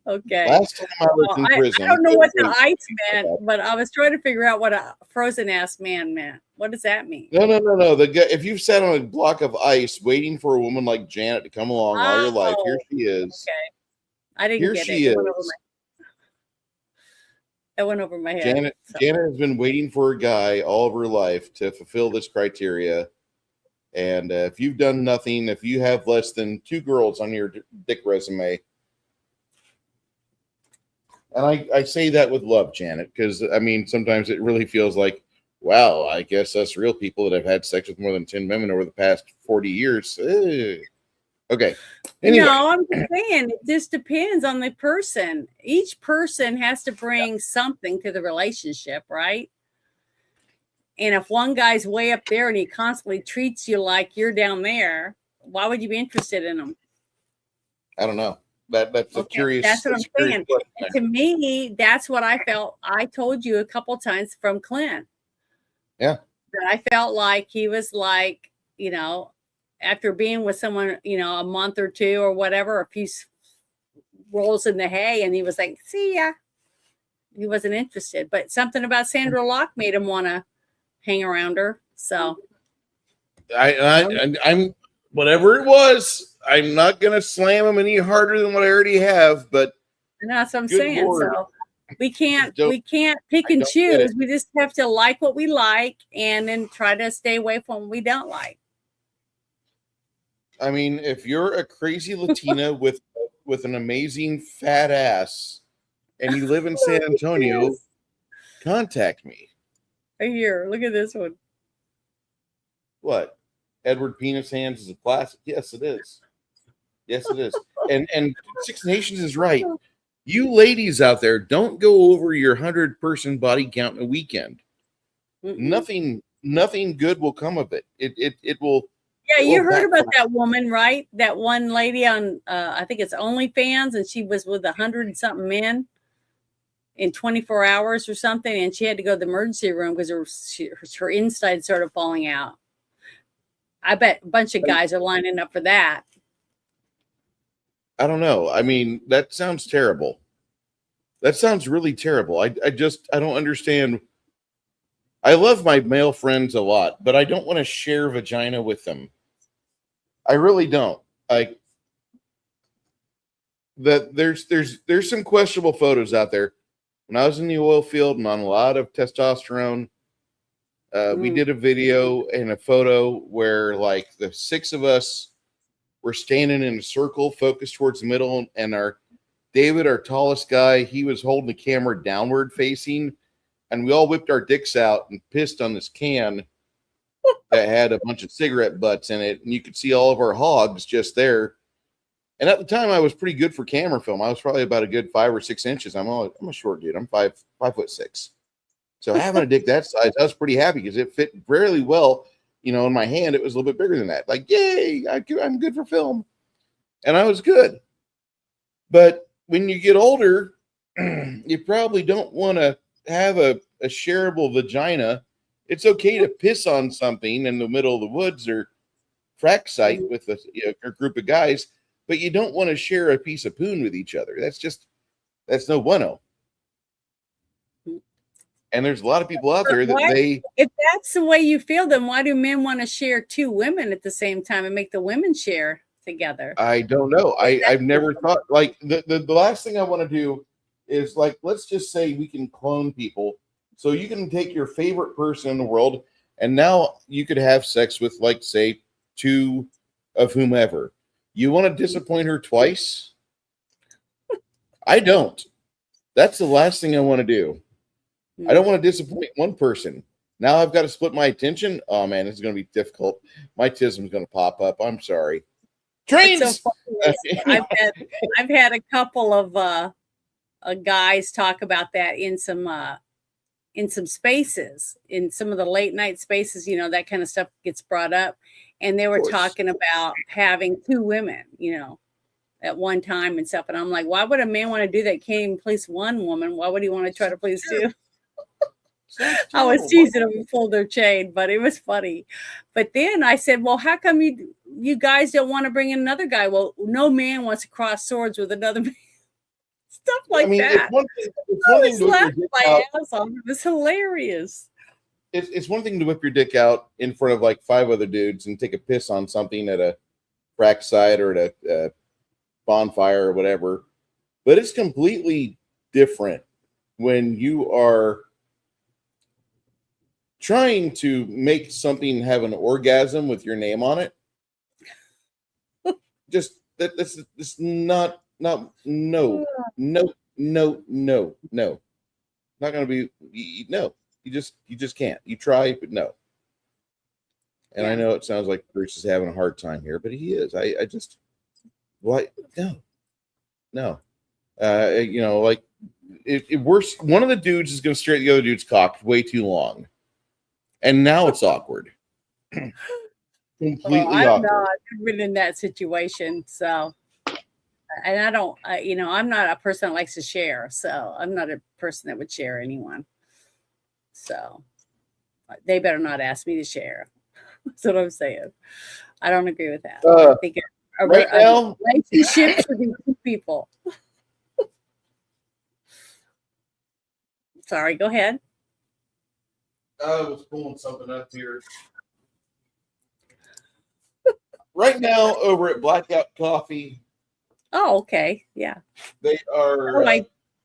Okay. Last time I was in prison. I don't know what the ice meant, but I was trying to figure out what a frozen ass man meant. What does that mean? No. The guy, if you've sat on a block of ice waiting for a woman like Janet to come along all your life, here she is. Okay. I didn't get it. Here she is. That went over my head. Janet has been waiting for a guy all of her life to fulfill this criteria. And if you've done nothing, if you have less than 2 girls on your dick resume, and I say that with love, Janet, because I mean, sometimes it really feels like, wow, I guess us real people that have had sex with more than 10 women over the past 40 years. Okay. Anyway. No, I'm just saying it just depends on the person. Each person has to bring something to the relationship, right? And if one guy's way up there and he constantly treats you like you're down there, why would you be interested in him? I don't know. That's a curious. That's what I'm saying. And to me, that's what I felt. I told you a couple times from Clint. Yeah. That I felt like he was like, after being with someone, a month or two or whatever, a few rolls in the hay, and he was like, see ya. He wasn't interested. But something about Sandra Locke made him want to hang around her. So I'm whatever it was, I'm not gonna slam them any harder than what I already have, but And that's what I'm good saying. Lord, So we just don't. can't pick I and don't get it. choose. We just have to like what we like and then try to stay away from what we don't like. I mean, if you're a crazy Latina with an amazing fat ass and you live in San Look at Antonio, this. contact me. Right here, look at this one. What? Edward Penis Hands is a classic. Yes, it is. Yes, it is. And Six Nations is right. You ladies out there, don't go over your 100-person body count in a weekend. Nothing good will come of it. It will. Yeah, it you will heard about backfire. that woman, right? That one lady on, I think it's OnlyFans, and she was with 100-something men in 24 hours or something, and she had to go to the emergency room because her inside started falling out. I bet a bunch of guys are lining up for that. I don't know. I mean, that sounds terrible. That sounds really terrible. I don't understand. I love my male friends a lot, but I don't want to share vagina with them. I really don't. Like that there's some questionable photos out there. When I was in the oil field and on a lot of testosterone, we did a video and a photo where like the 6 of us were standing in a circle focused towards the middle, and our David, our tallest guy, he was holding the camera downward facing, and we all whipped our dicks out and pissed on this can that had a bunch of cigarette butts in it, and you could see all of our hogs just there. And at the time, I was pretty good for camera film. I was probably about a good 5 or 6 inches. I'm a short dude. I'm 5'6". So having a dick that size, I was pretty happy because it fit fairly well. You know, in my hand, it was a little bit bigger than that. Like, yay, I'm good for film, and I was good. But when you get older, you probably don't want to have a shareable vagina. It's okay to piss on something in the middle of the woods or frack site with a group of guys, but you don't want to share a piece of poon with each other. That's no bueno. And there's a lot of people out there that if that's the way you feel, then why do men want to share 2 women at the same time and make the women share together? I don't know. I've never thought like the last thing I want to do is like, let's just say we can clone people. So you can take your favorite person in the world and now you could have sex with like, say, 2 of whomever. You want to disappoint her twice? I don't. That's the last thing I want to do. I don't want to disappoint one person. Now I've got to split my attention. Oh man, this is going to be difficult. My tism's going to pop up. I'm sorry. Trains. So I've had a couple of guys talk about that in some spaces, in some of the late night spaces. You know, that kind of stuff gets brought up, and they were talking about having 2 women. You know, at one time and stuff. And I'm like, why would a man want to do that? Can't even please one woman. Why would he want to try to please 2? I was teasing them and pulled their chain, but it was funny. But then I said, well, how come you guys don't want to bring in another guy? Well, no man wants to cross swords with another man. Stuff like that. I was laughing my ass off. It was hilarious. It's one thing to whip your dick out in front of like 5 other dudes and take a piss on something at a frack site or at a bonfire or whatever. But it's completely different when you are trying to make something have an orgasm with your name on it. Just that's not no. Not gonna be no. You just can't. You try, but no. And I know it sounds like Bruce is having a hard time here, but he is. I just what no. You know, like it worse. One of the dudes is gonna stare at the other dude's cock way too long. And now it's awkward. Completely I'm awkward. I've been in that situation. So, and I don't, you know, I'm not a person that likes to share. So I'm not a person that would share anyone. So they better not ask me to share. That's what I'm saying. I don't agree with that. I think a relationship should be 2 people. Sorry, go ahead. I was pulling something up here. right now over at Blackout Coffee, Oh, okay. Yeah. they are.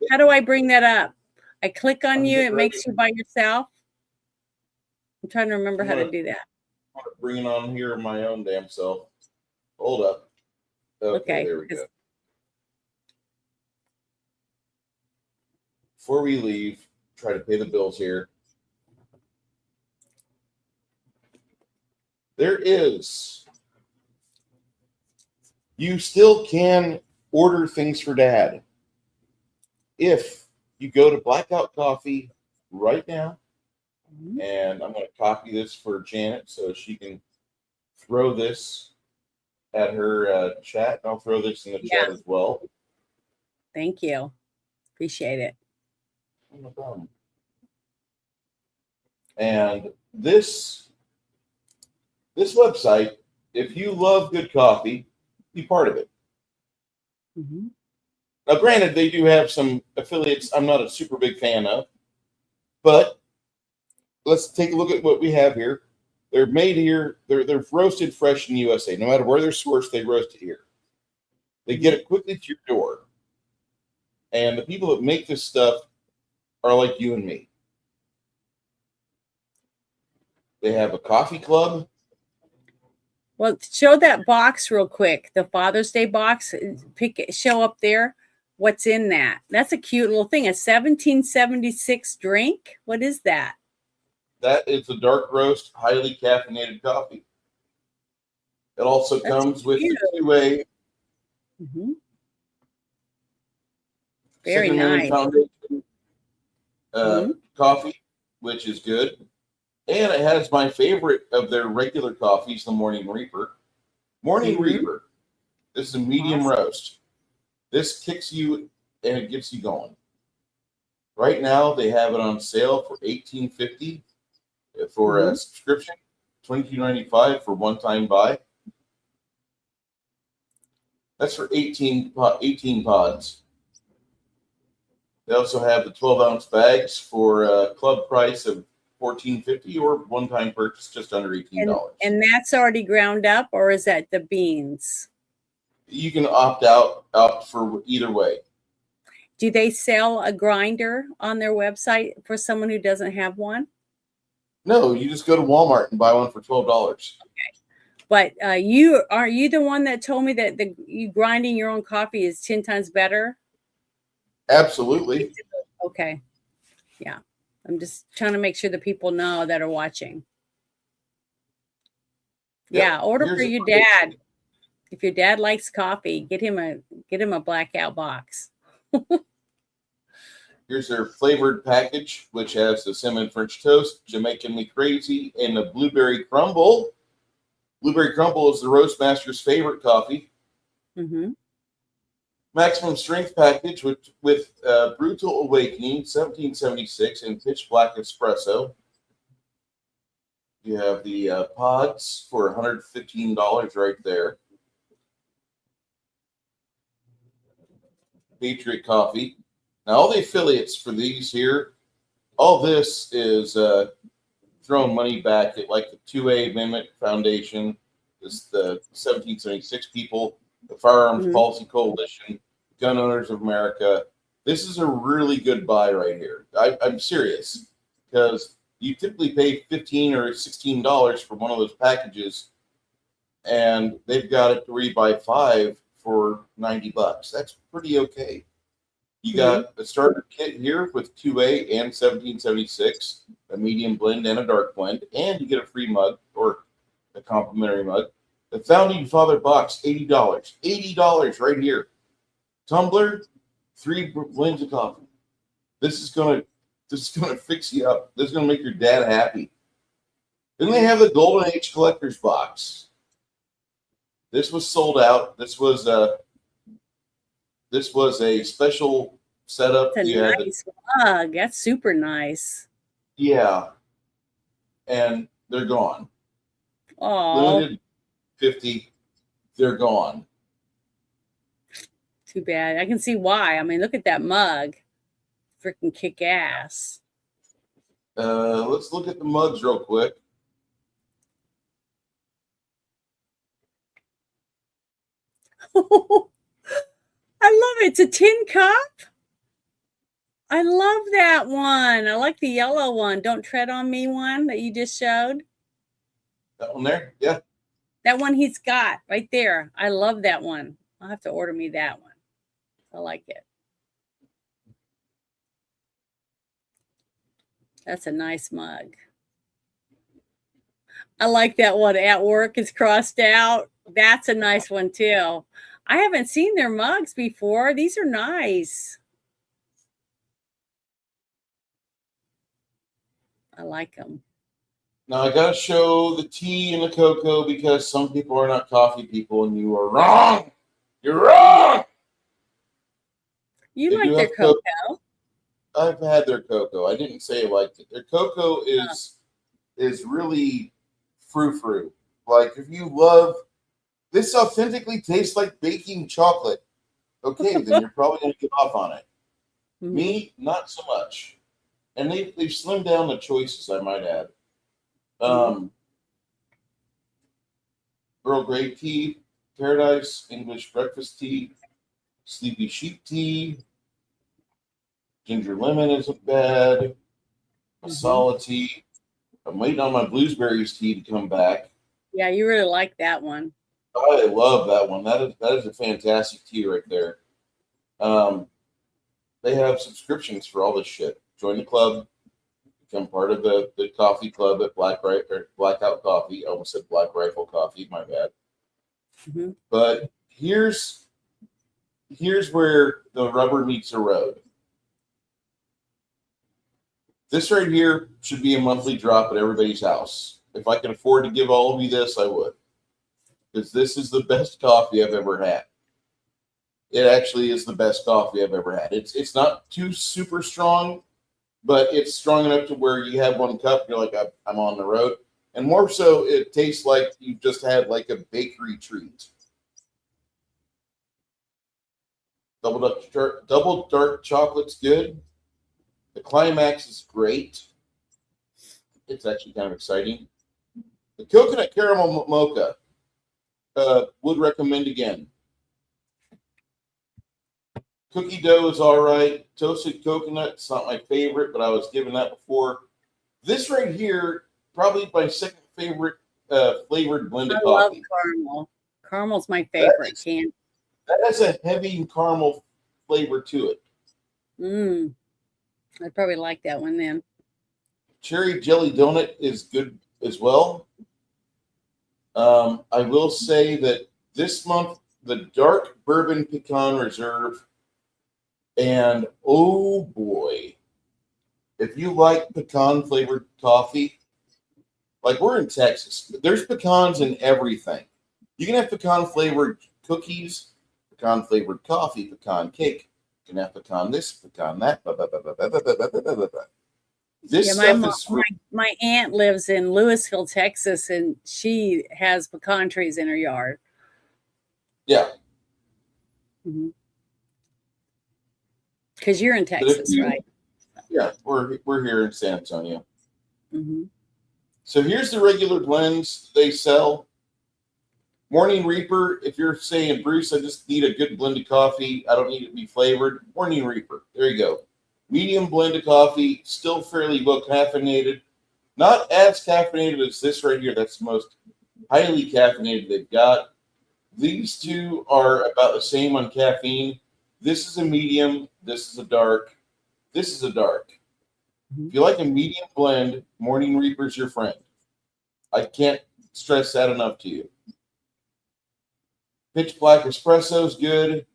How do I bring that up? I click on I'm you. getting It ready. makes you by yourself. I'm trying to remember how to do that. I'm gonna bring it on here my own damn self. Hold up. Okay, there we go. Before we leave, try to pay the bills here. There is. You still can order things for Dad if you go to Blackout Coffee right now. And I'm going to copy this for Janet so she can throw this at her chat. And I'll throw this in the chat as well. Thank you. Appreciate it. No problem. And this website, if you love good coffee, be part of it. Mm-hmm. Now, granted, they do have some affiliates I'm not a super big fan of, but let's take a look at what we have here. They're made here. They're roasted fresh in the USA. No matter where they're sourced, they roast it here. They get it quickly to your door. And the people that make this stuff are like you and me. They have a coffee club. Well, show that box real quick. The Father's Day box. Show up there. What's in that? That's a cute little thing. A 1776 drink. What is that? That is a dark roast, highly caffeinated coffee. It also comes with the 2A. Mm-hmm. Very Cinnamon nice. Foundation coffee, which is good. And it has my favorite of their regular coffees, the Morning Reaper. Morning Reaper. This is a medium roast. This kicks you and it gets you going. Right now, they have it on sale for $18.50 for a subscription, $22.95 for one-time buy. That's for 18 pods. They also have the 12-ounce bags for a club price of $14.50 or one-time purchase just under $18. And that's already ground up, or is that the beans? You can opt for either way. Do they sell a grinder on their website for someone who doesn't have one? No, you just go to Walmart and buy one for $12. Okay. But are you the one that told me that you grinding your own coffee is 10 times better? Absolutely. Okay. Yeah. I'm just trying to make sure the people know that are watching. Yeah, order for your dad. If your dad likes coffee, get him a Blackout box. Here's their flavored package, which has the cinnamon French toast, Jamaican Me Crazy, and the blueberry crumble. Blueberry crumble is the roast master's favorite coffee. Mm-hmm. Maximum strength package with Brutal Awakening, 1776, and Pitch Black Espresso. You have the pods for $115 right there. Patriot Coffee. Now, all the affiliates for these here, all this is throwing money back at like the 2A Amendment Foundation, is the 1776 people, the Firearms Policy Coalition, Gun Owners of America. This is a really good buy right here. I'm serious, because you typically pay $15 or $16 for one of those packages, and they've got it to where you buy 5 for $90. That's pretty okay. You got a starter kit here with 2A and 1776, a medium blend and a dark blend, and you get a free mug or a complimentary mug. The Founding Father box, $80. $80 right here. Tumbler, 3 blends of coffee. This is gonna fix you up. This is gonna make your dad happy. Then they have the Golden Age Collector's box. This was sold out. This was a special setup. That's a nice mug. That's super nice. Yeah. And they're gone. Oh. Limited 50. They're gone. Too bad. I can see why. I mean, look at that mug. Freaking kick ass. Let's look at the mugs real quick. I love it. It's a tin cup. I love that one. I like the yellow one. Don't tread on me one that you just showed. That one there? Yeah. That one he's got right there. I love that one. I'll have to order me that one. I like it. That's a nice mug. I like that one. At work is crossed out. That's a nice one too. I haven't seen their mugs before. These are nice. I like them. Now I gotta show the tea and the cocoa because some people are not coffee people, and you are wrong. You're wrong. You They like do their have cocoa. I've had their cocoa. I didn't say I liked it. Their cocoa is really frou-frou. Like if you love this, authentically tastes like baking chocolate. Okay, then you're probably gonna get off on it. Mhm. Me, not so much. And they've slimmed down the choices, I might add. Earl Grey tea, Paradise English breakfast tea, Sleepy Sheep tea, ginger lemon isn't bad, masala tea. I'm waiting on my blueberries tea to come back. Yeah, you really like that one. I love that one. That is a fantastic tea right there. They have subscriptions for all this shit. Join the club, become part of the coffee club at Blackout Coffee. I almost said Black Rifle Coffee, my bad. Mm-hmm. But here's where the rubber meets the road. This right here should be a monthly drop at everybody's house. If I could afford to give all of you this, I would. Because this is the best coffee I've ever had. It actually is the best coffee I've ever had. It's not too super strong, but it's strong enough to where you have one cup, you're like, I'm on the road. And more so, it tastes like you've just had like a bakery treat. Double dark chocolate's good. The climax is great. It's actually kind of exciting. The coconut caramel mocha, would recommend again. Cookie dough is all right. Toasted coconut, it's not my favorite, but I was given that before. This right here, probably my second favorite flavored blended I love coffee. caramel. Caramel's my favorite candy. That has a heavy caramel flavor to it. I'd probably like that one then. Cherry jelly donut is good as well. I will say that this month, the dark bourbon pecan reserve, and oh boy, if you like pecan flavored coffee, like we're in Texas, there's pecans in everything. You can have pecan flavored cookies, pecan flavored coffee, pecan cake. You can have pecan this, pecan that. This stuff is my aunt lives in Louisville, Texas, and she has pecan trees in her yard. Yeah. Because you're in Texas, right? Yeah, we're here in San Antonio. Mm-hmm. So here's the regular blends they sell. Morning Reaper, if you're saying, Bruce, I just need a good blend of coffee, I don't need it to be flavored. Morning Reaper, there you go. Medium blend of coffee, still fairly well caffeinated. Not as caffeinated as this right here. That's the most highly caffeinated they've got. These two are about the same on caffeine. This is a medium. This is a dark. This is a dark. If you like a medium blend, Morning Reaper's your friend. I can't stress that enough to you. Pitch Black Espresso is good.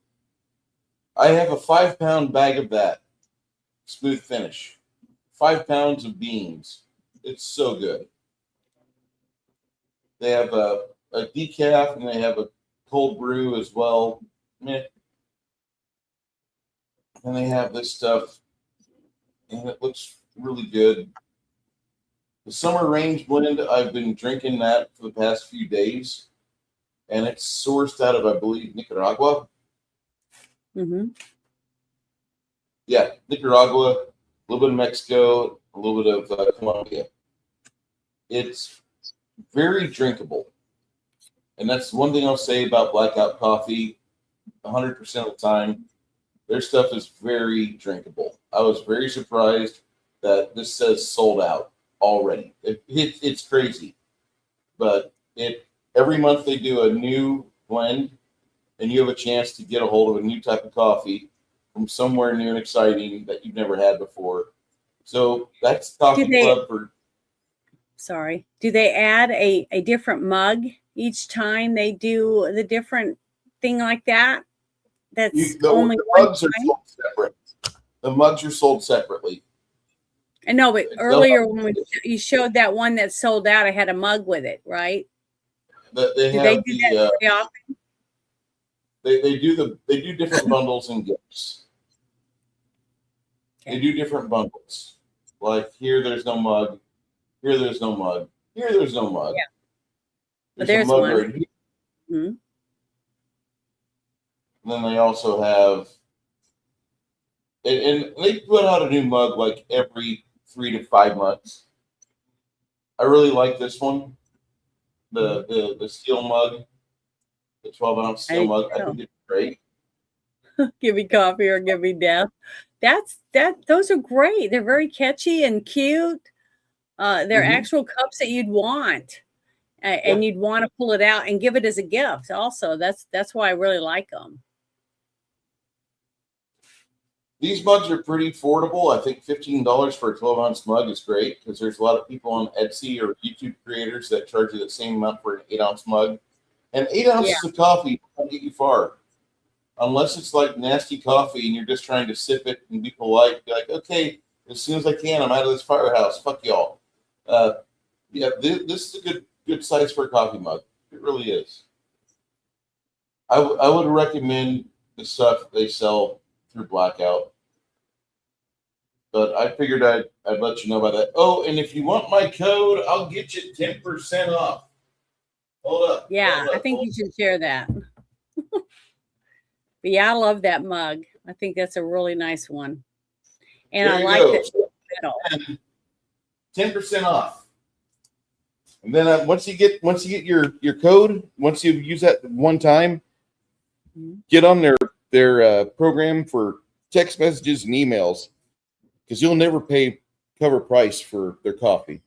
I have a 5-pound bag of that. Smooth finish. 5 pounds of beans. It's so good. They have a decaf and they have a cold brew as well. Meh. And they have this stuff, and it looks really good. The Summer Range blend, I've been drinking that for the past few days, and it's sourced out of, I believe, Nicaragua. Mm-hmm. Yeah, Nicaragua, a little bit of Mexico, a little bit of Colombia. It's very drinkable. And that's one thing I'll say about Blackout Coffee. 100% of the time. Their stuff is very drinkable. I was very surprised that this says sold out already. It's crazy, but every month they do a new blend, and you have a chance to get a hold of a new type of coffee from somewhere new and exciting that you've never had before. So that's Coffee Club for. Sorry. Do they add a different mug each time they do the different thing like that? That's only the one mugs are time? sold separate. The mugs are sold separately. I know, but earlier when you showed that one that sold out, I had a mug with it, right? Do they do that very often? They do different bundles and gifts. Okay. They do different bundles. Like here, there's no mug. Here, there's no mug. Here, there's no mug. Yeah. There's a mug one. Right here. Mm-hmm. And then they also have, and they put out a new mug like every 3 to 5 months. I really like this one, the steel mug, the 12-ounce steel mug. I think it's great. Give me coffee or give me death. Those are great. They're very catchy and cute. They're actual cups that you'd want, and you'd want to pull it out and give it as a gift. Also, that's why I really like them. These mugs are pretty affordable. I think $15 for a 12-ounce mug is great because there's a lot of people on Etsy or YouTube creators that charge you the same amount for an 8-ounce mug. And 8 ounces of coffee won't get you far. Unless it's like nasty coffee and you're just trying to sip it and be polite. Be like, okay, as soon as I can, I'm out of this firehouse. Fuck y'all. This is a good size for a coffee mug. It really is. I would recommend the stuff they sell through Blackout, but I figured I'd let you know about that. Oh, and if you want my code, I'll get you 10% off. Hold up. Yeah, I think you should share that. But yeah, I love that mug. I think that's a really nice one, and I like that middle. 10% off. And then once you get your code, once you use that one time, get on their program for text messages and emails, because you'll never pay cover price for their coffee.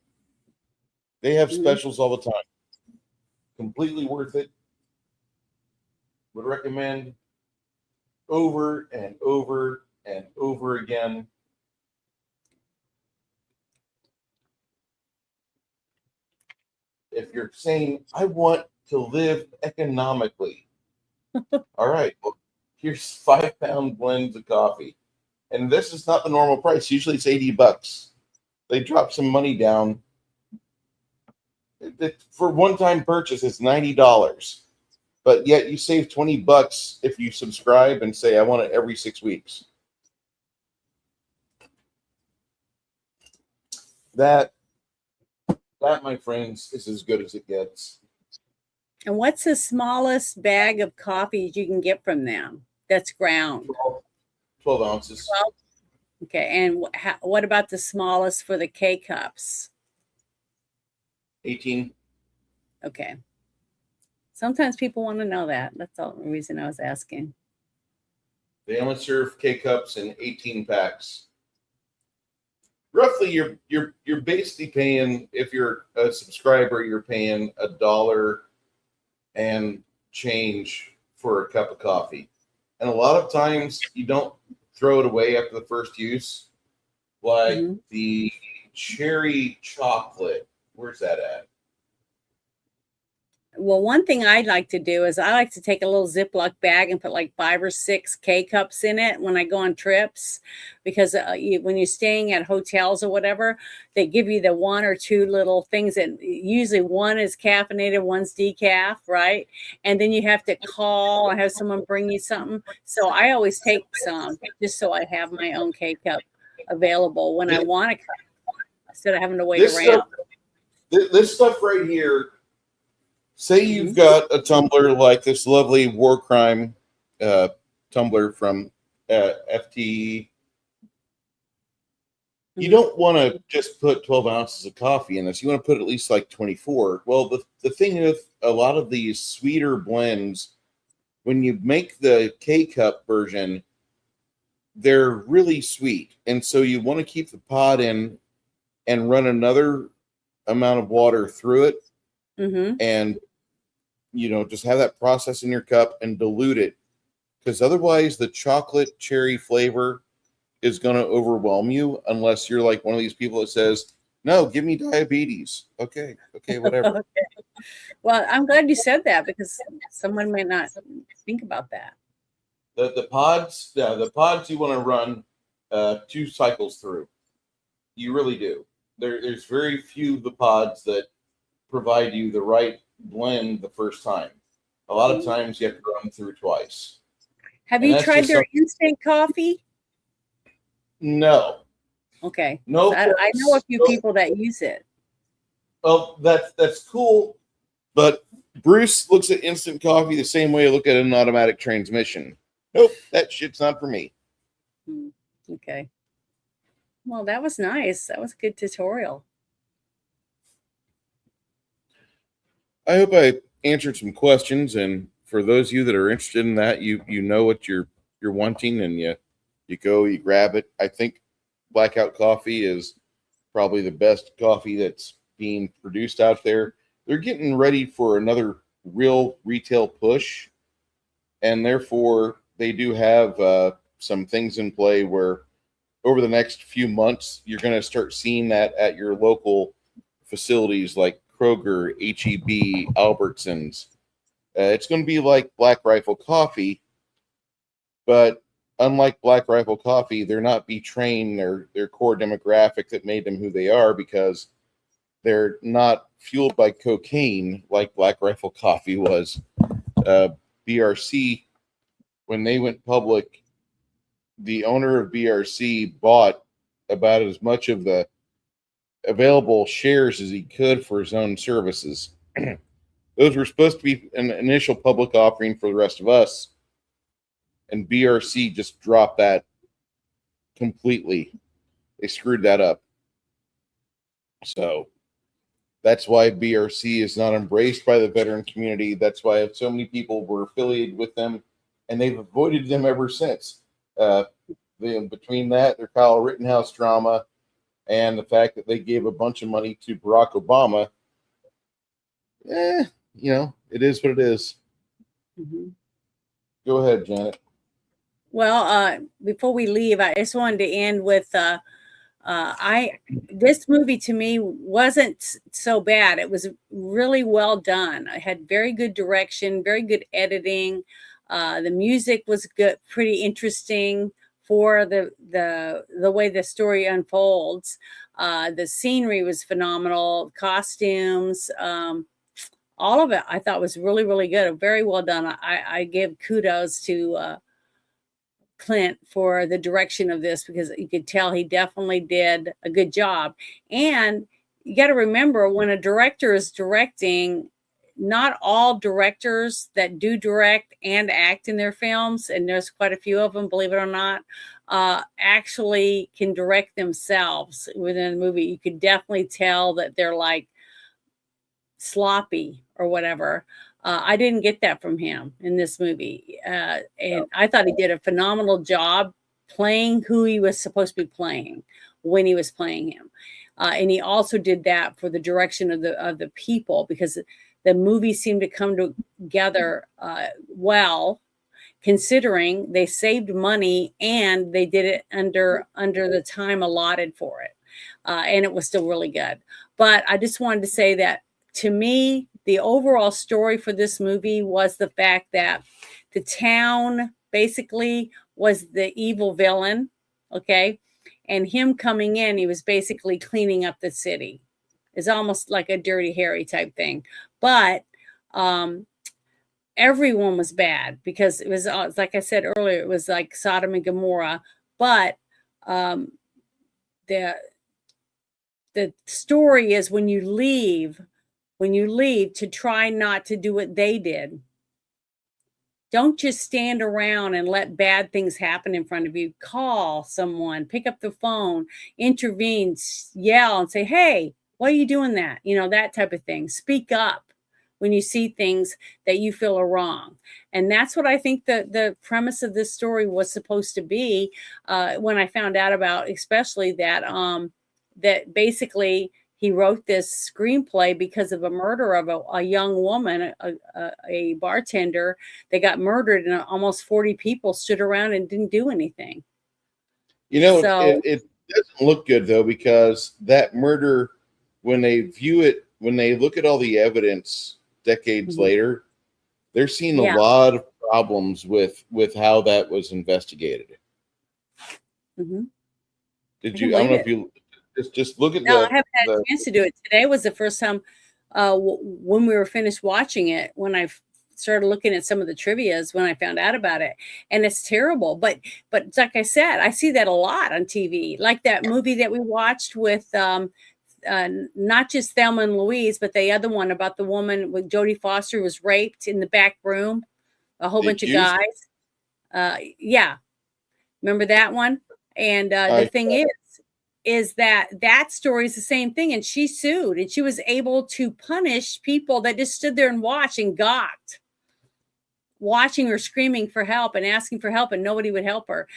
They have specials all the time. Completely worth it. Would recommend over and over and over again. If you're saying, I want to live economically, all right, well, here's 5-pound blends of coffee. And this is not the normal price. Usually it's $80. They drop some money down. For one-time purchase, it's $90. But yet you save $20 if you subscribe and say, I want it every 6 weeks. That, my friends, is as good as it gets. And what's the smallest bag of coffee you can get from them that's ground? 12 ounces. 12? Okay. And what about the smallest for the K-cups? 18. Okay. Sometimes people want to know that. That's the only reason I was asking. They only serve K-cups in 18 packs. Roughly, you're basically paying, if you're a subscriber, you're paying $1 and change for a cup of coffee. And a lot of times you don't throw it away after the first use. Like the cherry chocolate. Where's that at? Well, one thing I'd like to do is I like to take a little Ziploc bag and put like 5 or 6 K-cups in it when I go on trips, because when you're staying at hotels or whatever, they give you the 1 or 2 little things, and usually one is caffeinated, one's decaf, right? And then you have to call and have someone bring you something. So I always take some just so I have my own K-cup available when I want a cup instead of having to wait around. This stuff right here. Say you've got a tumbler like this lovely war crime tumbler from FTE. You don't want to just put 12 ounces of coffee in this. You want to put at least like 24. Well, the thing with a lot of these sweeter blends when you make the K-cup version, they're really sweet. And so you want to keep the pod in and run another amount of water through it Mm-hmm. and, just have that process in your cup and dilute it. Because otherwise, the chocolate cherry flavor is going to overwhelm you unless you're like one of these people that says, no, give me diabetes. Okay, whatever. Okay. Well, I'm glad you said that because someone may not think about that. The pods you want to run 2 cycles through. You really do. There's very few of the pods that provide you the right blend the first time. A lot of times you have to run through twice. Have And you that's tried just their instant coffee? No. Okay. No. I know a few no. people that use it. Well, that's cool, but Bruce looks at instant coffee the same way I look at an automatic transmission. Nope, that shit's not for me. Okay. Well, that was nice. That was a good tutorial. I hope I answered some questions, and for those of you that are interested in that, you know what you're wanting, and you go, you grab it. I think Blackout Coffee is probably the best coffee that's being produced out there. They're getting ready for another real retail push, and therefore they do have some things in play where over the next few months you're going to start seeing that at your local facilities like Kroger, HEB, Albertsons. It's going to be like Black Rifle Coffee, but unlike Black Rifle Coffee, they're not betraying their core demographic that made them who they are, because they're not fueled by cocaine like Black Rifle Coffee was. BRC, when they went public, the owner of BRC bought about as much of the available shares as he could for his own services. Those were supposed to be an initial public offering for the rest of us, and BRC just dropped that completely. They screwed that up. So that's why BRC is not embraced by the veteran community. That's why so many people were affiliated with them, and they've avoided them ever since. Between that, their Kyle Rittenhouse drama, and the fact that they gave a bunch of money to Barack Obama, it is what it is. Mm-hmm. Go ahead, Janet. Well, before we leave, I just wanted to end with this movie to me wasn't so bad. It was really well done. I had very good direction, very good editing. The music was good, pretty interesting for the way the story unfolds. The scenery was phenomenal, costumes, all of it I thought was really, really good. Very well done. I give kudos to Clint for the direction of this, because you could tell he definitely did a good job. And you got to remember, when a director is directing, not all directors that do direct and act in their films, and there's quite a few of them, believe it or not, actually can direct themselves within a movie. You could definitely tell that they're like sloppy or whatever. I didn't get that from him in this movie. And I thought he did a phenomenal job playing who he was supposed to be playing when he was playing him. And he also did that for the direction of the people, because the movie seemed to come together well, considering they saved money and they did it under the time allotted for it. And it was still really good. But I just wanted to say that, to me, the overall story for this movie was the fact that the town basically was the evil villain, okay? And him coming in, he was basically cleaning up the city. It's almost like a Dirty Harry type thing. But everyone was bad, because it was, like I said earlier, it was like Sodom and Gomorrah. But the story is, when you leave to try not to do what they did. Don't just stand around and let bad things happen in front of you. Call someone, pick up the phone, intervene, yell and say, hey, why are you doing that? That type of thing. Speak up when you see things that you feel are wrong. And that's what I think the premise of this story was supposed to be. When I found out about, especially that basically he wrote this screenplay because of a murder of a young woman, a bartender that got murdered, and almost 40 people stood around and didn't do anything. You know, So it doesn't look good though, because that murder, when they view it, when they look at all the evidence decades mhm, later, they're seeing a yeah. lot of problems with how that was investigated. Mhm. Did I can you? I don't believe know it. if you just look at No, I haven't had the a chance to do it. Today was the first time when we were finished watching it, when I started looking at some of the trivias when I found out about it. And it's terrible. But like I said, I see that a lot on TV. Like that movie that we watched with not just Thelma and Louise, but the other one about the woman with Jodie Foster who was raped in the back room, a whole bunch of accused? guys. Yeah, remember that one? And the I thing is that that story is the same thing. And she sued, and she was able to punish people that just stood there and watched and gawked, watching her screaming for help and asking for help, and nobody would help her.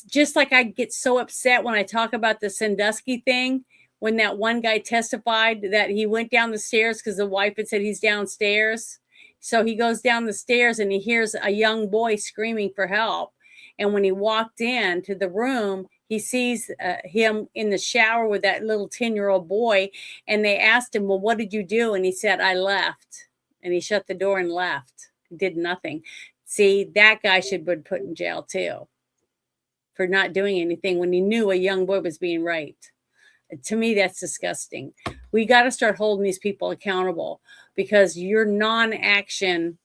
Just like I get so upset when I talk about the Sandusky thing, when that one guy testified that he went down the stairs because the wife had said he's downstairs. So he goes down the stairs and he hears a young boy screaming for help. And when he walked in to the room, he sees him in the shower with that little 10-year-old boy. And they asked him, well, what did you do? And he said, I left. And he shut the door and left. Did nothing. See, that guy should be put in jail too for not doing anything when he knew a young boy was being raped. To me, that's disgusting. We got to start holding these people accountable, because your non-action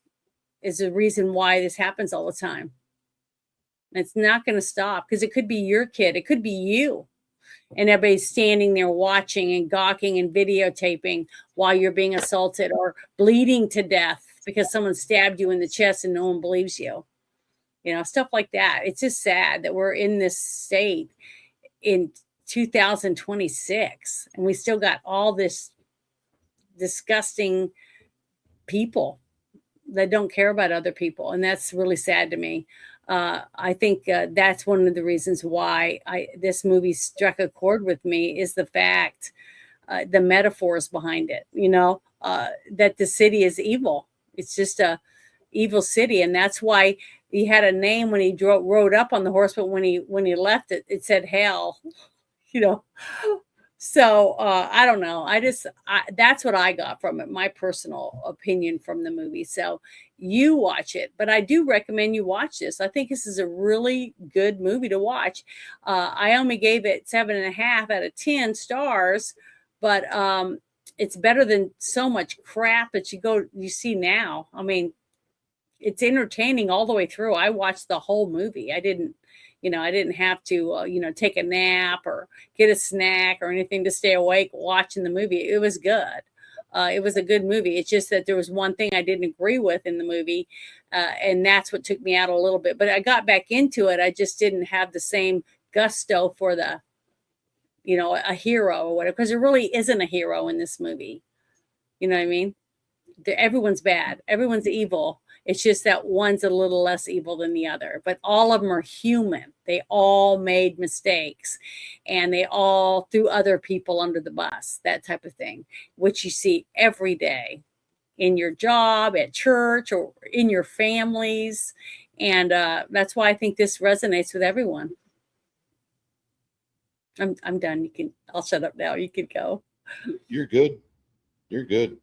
is the reason why this happens all the time. It's not going to stop, because it could be your kid, it could be you, and everybody's standing there watching and gawking and videotaping while you're being assaulted or bleeding to death because someone stabbed you in the chest and no one believes you. Stuff like that. It's just sad that we're in this state in 2026 and we still got all this disgusting people that don't care about other people, and that's really sad to me. I think that's one of the reasons why this movie struck a chord with me, is the fact, the metaphors behind it. That the city is evil. It's just a evil city, and that's why he had a name when he rode up on the horse, but when he left it said hell. You know, so I don't know. That's what I got from it, my personal opinion from the movie. So you watch it, but I do recommend you watch this. I think this is a really good movie to watch. I only gave it 7.5 out of 10 stars, but it's better than so much crap that you see now. I mean, it's entertaining all the way through. I watched the whole movie. I didn't have to, take a nap or get a snack or anything to stay awake watching the movie. It was good. It was a good movie. It's just that there was one thing I didn't agree with in the movie, and that's what took me out a little bit. But I got back into it. I just didn't have the same gusto for a hero or whatever, because there really isn't a hero in this movie. You know what I mean? Everyone's bad. Everyone's evil. It's just that one's a little less evil than the other, but all of them are human. They all made mistakes, and they all threw other people under the bus, that type of thing, which you see every day in your job, at church, or in your families. And that's why I think this resonates with everyone. I'm done. I'll shut up now. You can go. You're good. You're good.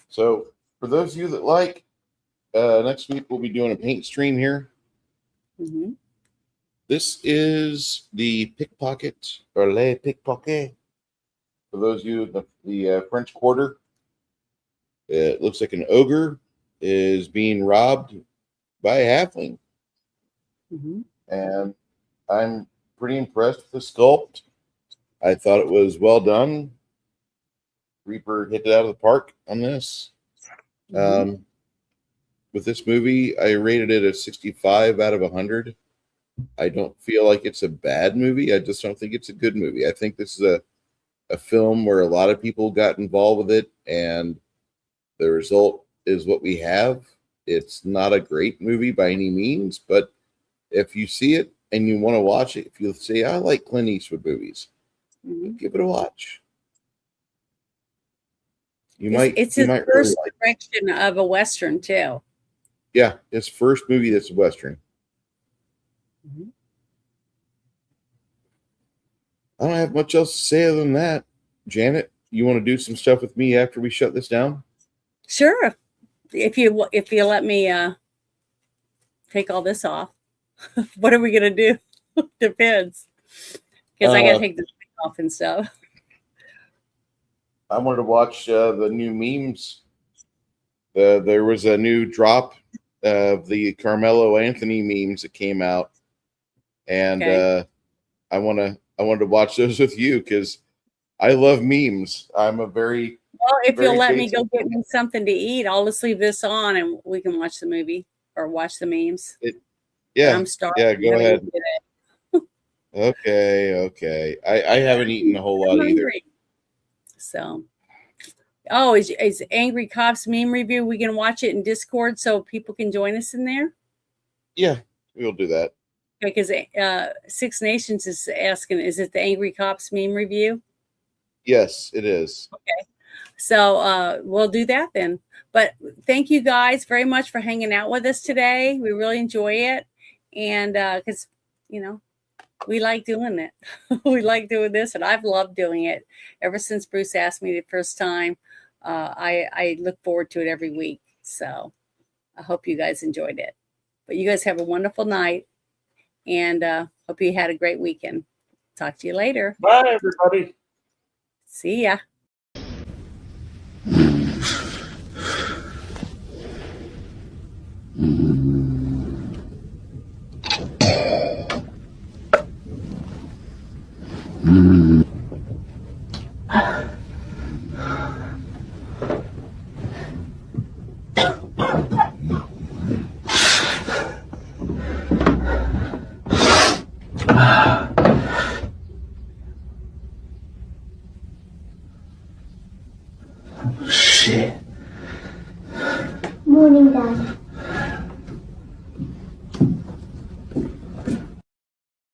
So, for those of you that like, next week we'll be doing a paint stream here. Mm-hmm. This is the pickpocket, or les pickpocket. For those of you, the French Quarter. It looks like an ogre is being robbed by a halfling. Mm-hmm. And I'm pretty impressed with the sculpt. I thought it was well done. Reaper hit it out of the park on this. Mm-hmm. With this movie, I rated it a 65 out of 100. I don't feel like it's a bad movie. I just don't think it's a good movie. I think this is a film where a lot of people got involved with it, and the result is what we have. It's not a great movie by any means, but if you see it and you want to watch it, if you say, I like Clint Eastwood movies, give it a watch. It's his might first really like it. direction of a Western, too. Yeah, his first movie that's a Western. I don't have much else to say other than that. Janet, you want to do some stuff with me after we shut this down? Sure. If you let me take all this off. What are we gonna do? Depends. Because I gotta take this off and stuff. I wanted to watch the new memes. There was a new drop of the Carmelo Anthony memes that came out, and I wanted to watch those with you because I love memes. I'm a very if you'll let me go get me something to eat, I'll just leave this on and we can watch the movie or watch the memes. I'm starving. Yeah, go ahead. Okay. I haven't eaten a whole lot either. So, is Angry Cops meme review? We can watch it in Discord so people can join us in there. Yeah, we'll do that. Because Six Nations is asking, is it the Angry Cops meme review? Yes, it is. Okay. So we'll do that then. But thank you guys very much for hanging out with us today. We really enjoy it. And because, we like doing it. We like doing this, and I've loved doing it ever since Bruce asked me the first time. I look forward to it every week. So I hope you guys enjoyed it. But you guys have a wonderful night, and hope you had a great weekend. Talk to you later. Bye, everybody. See ya. Shit. Morning, Dad.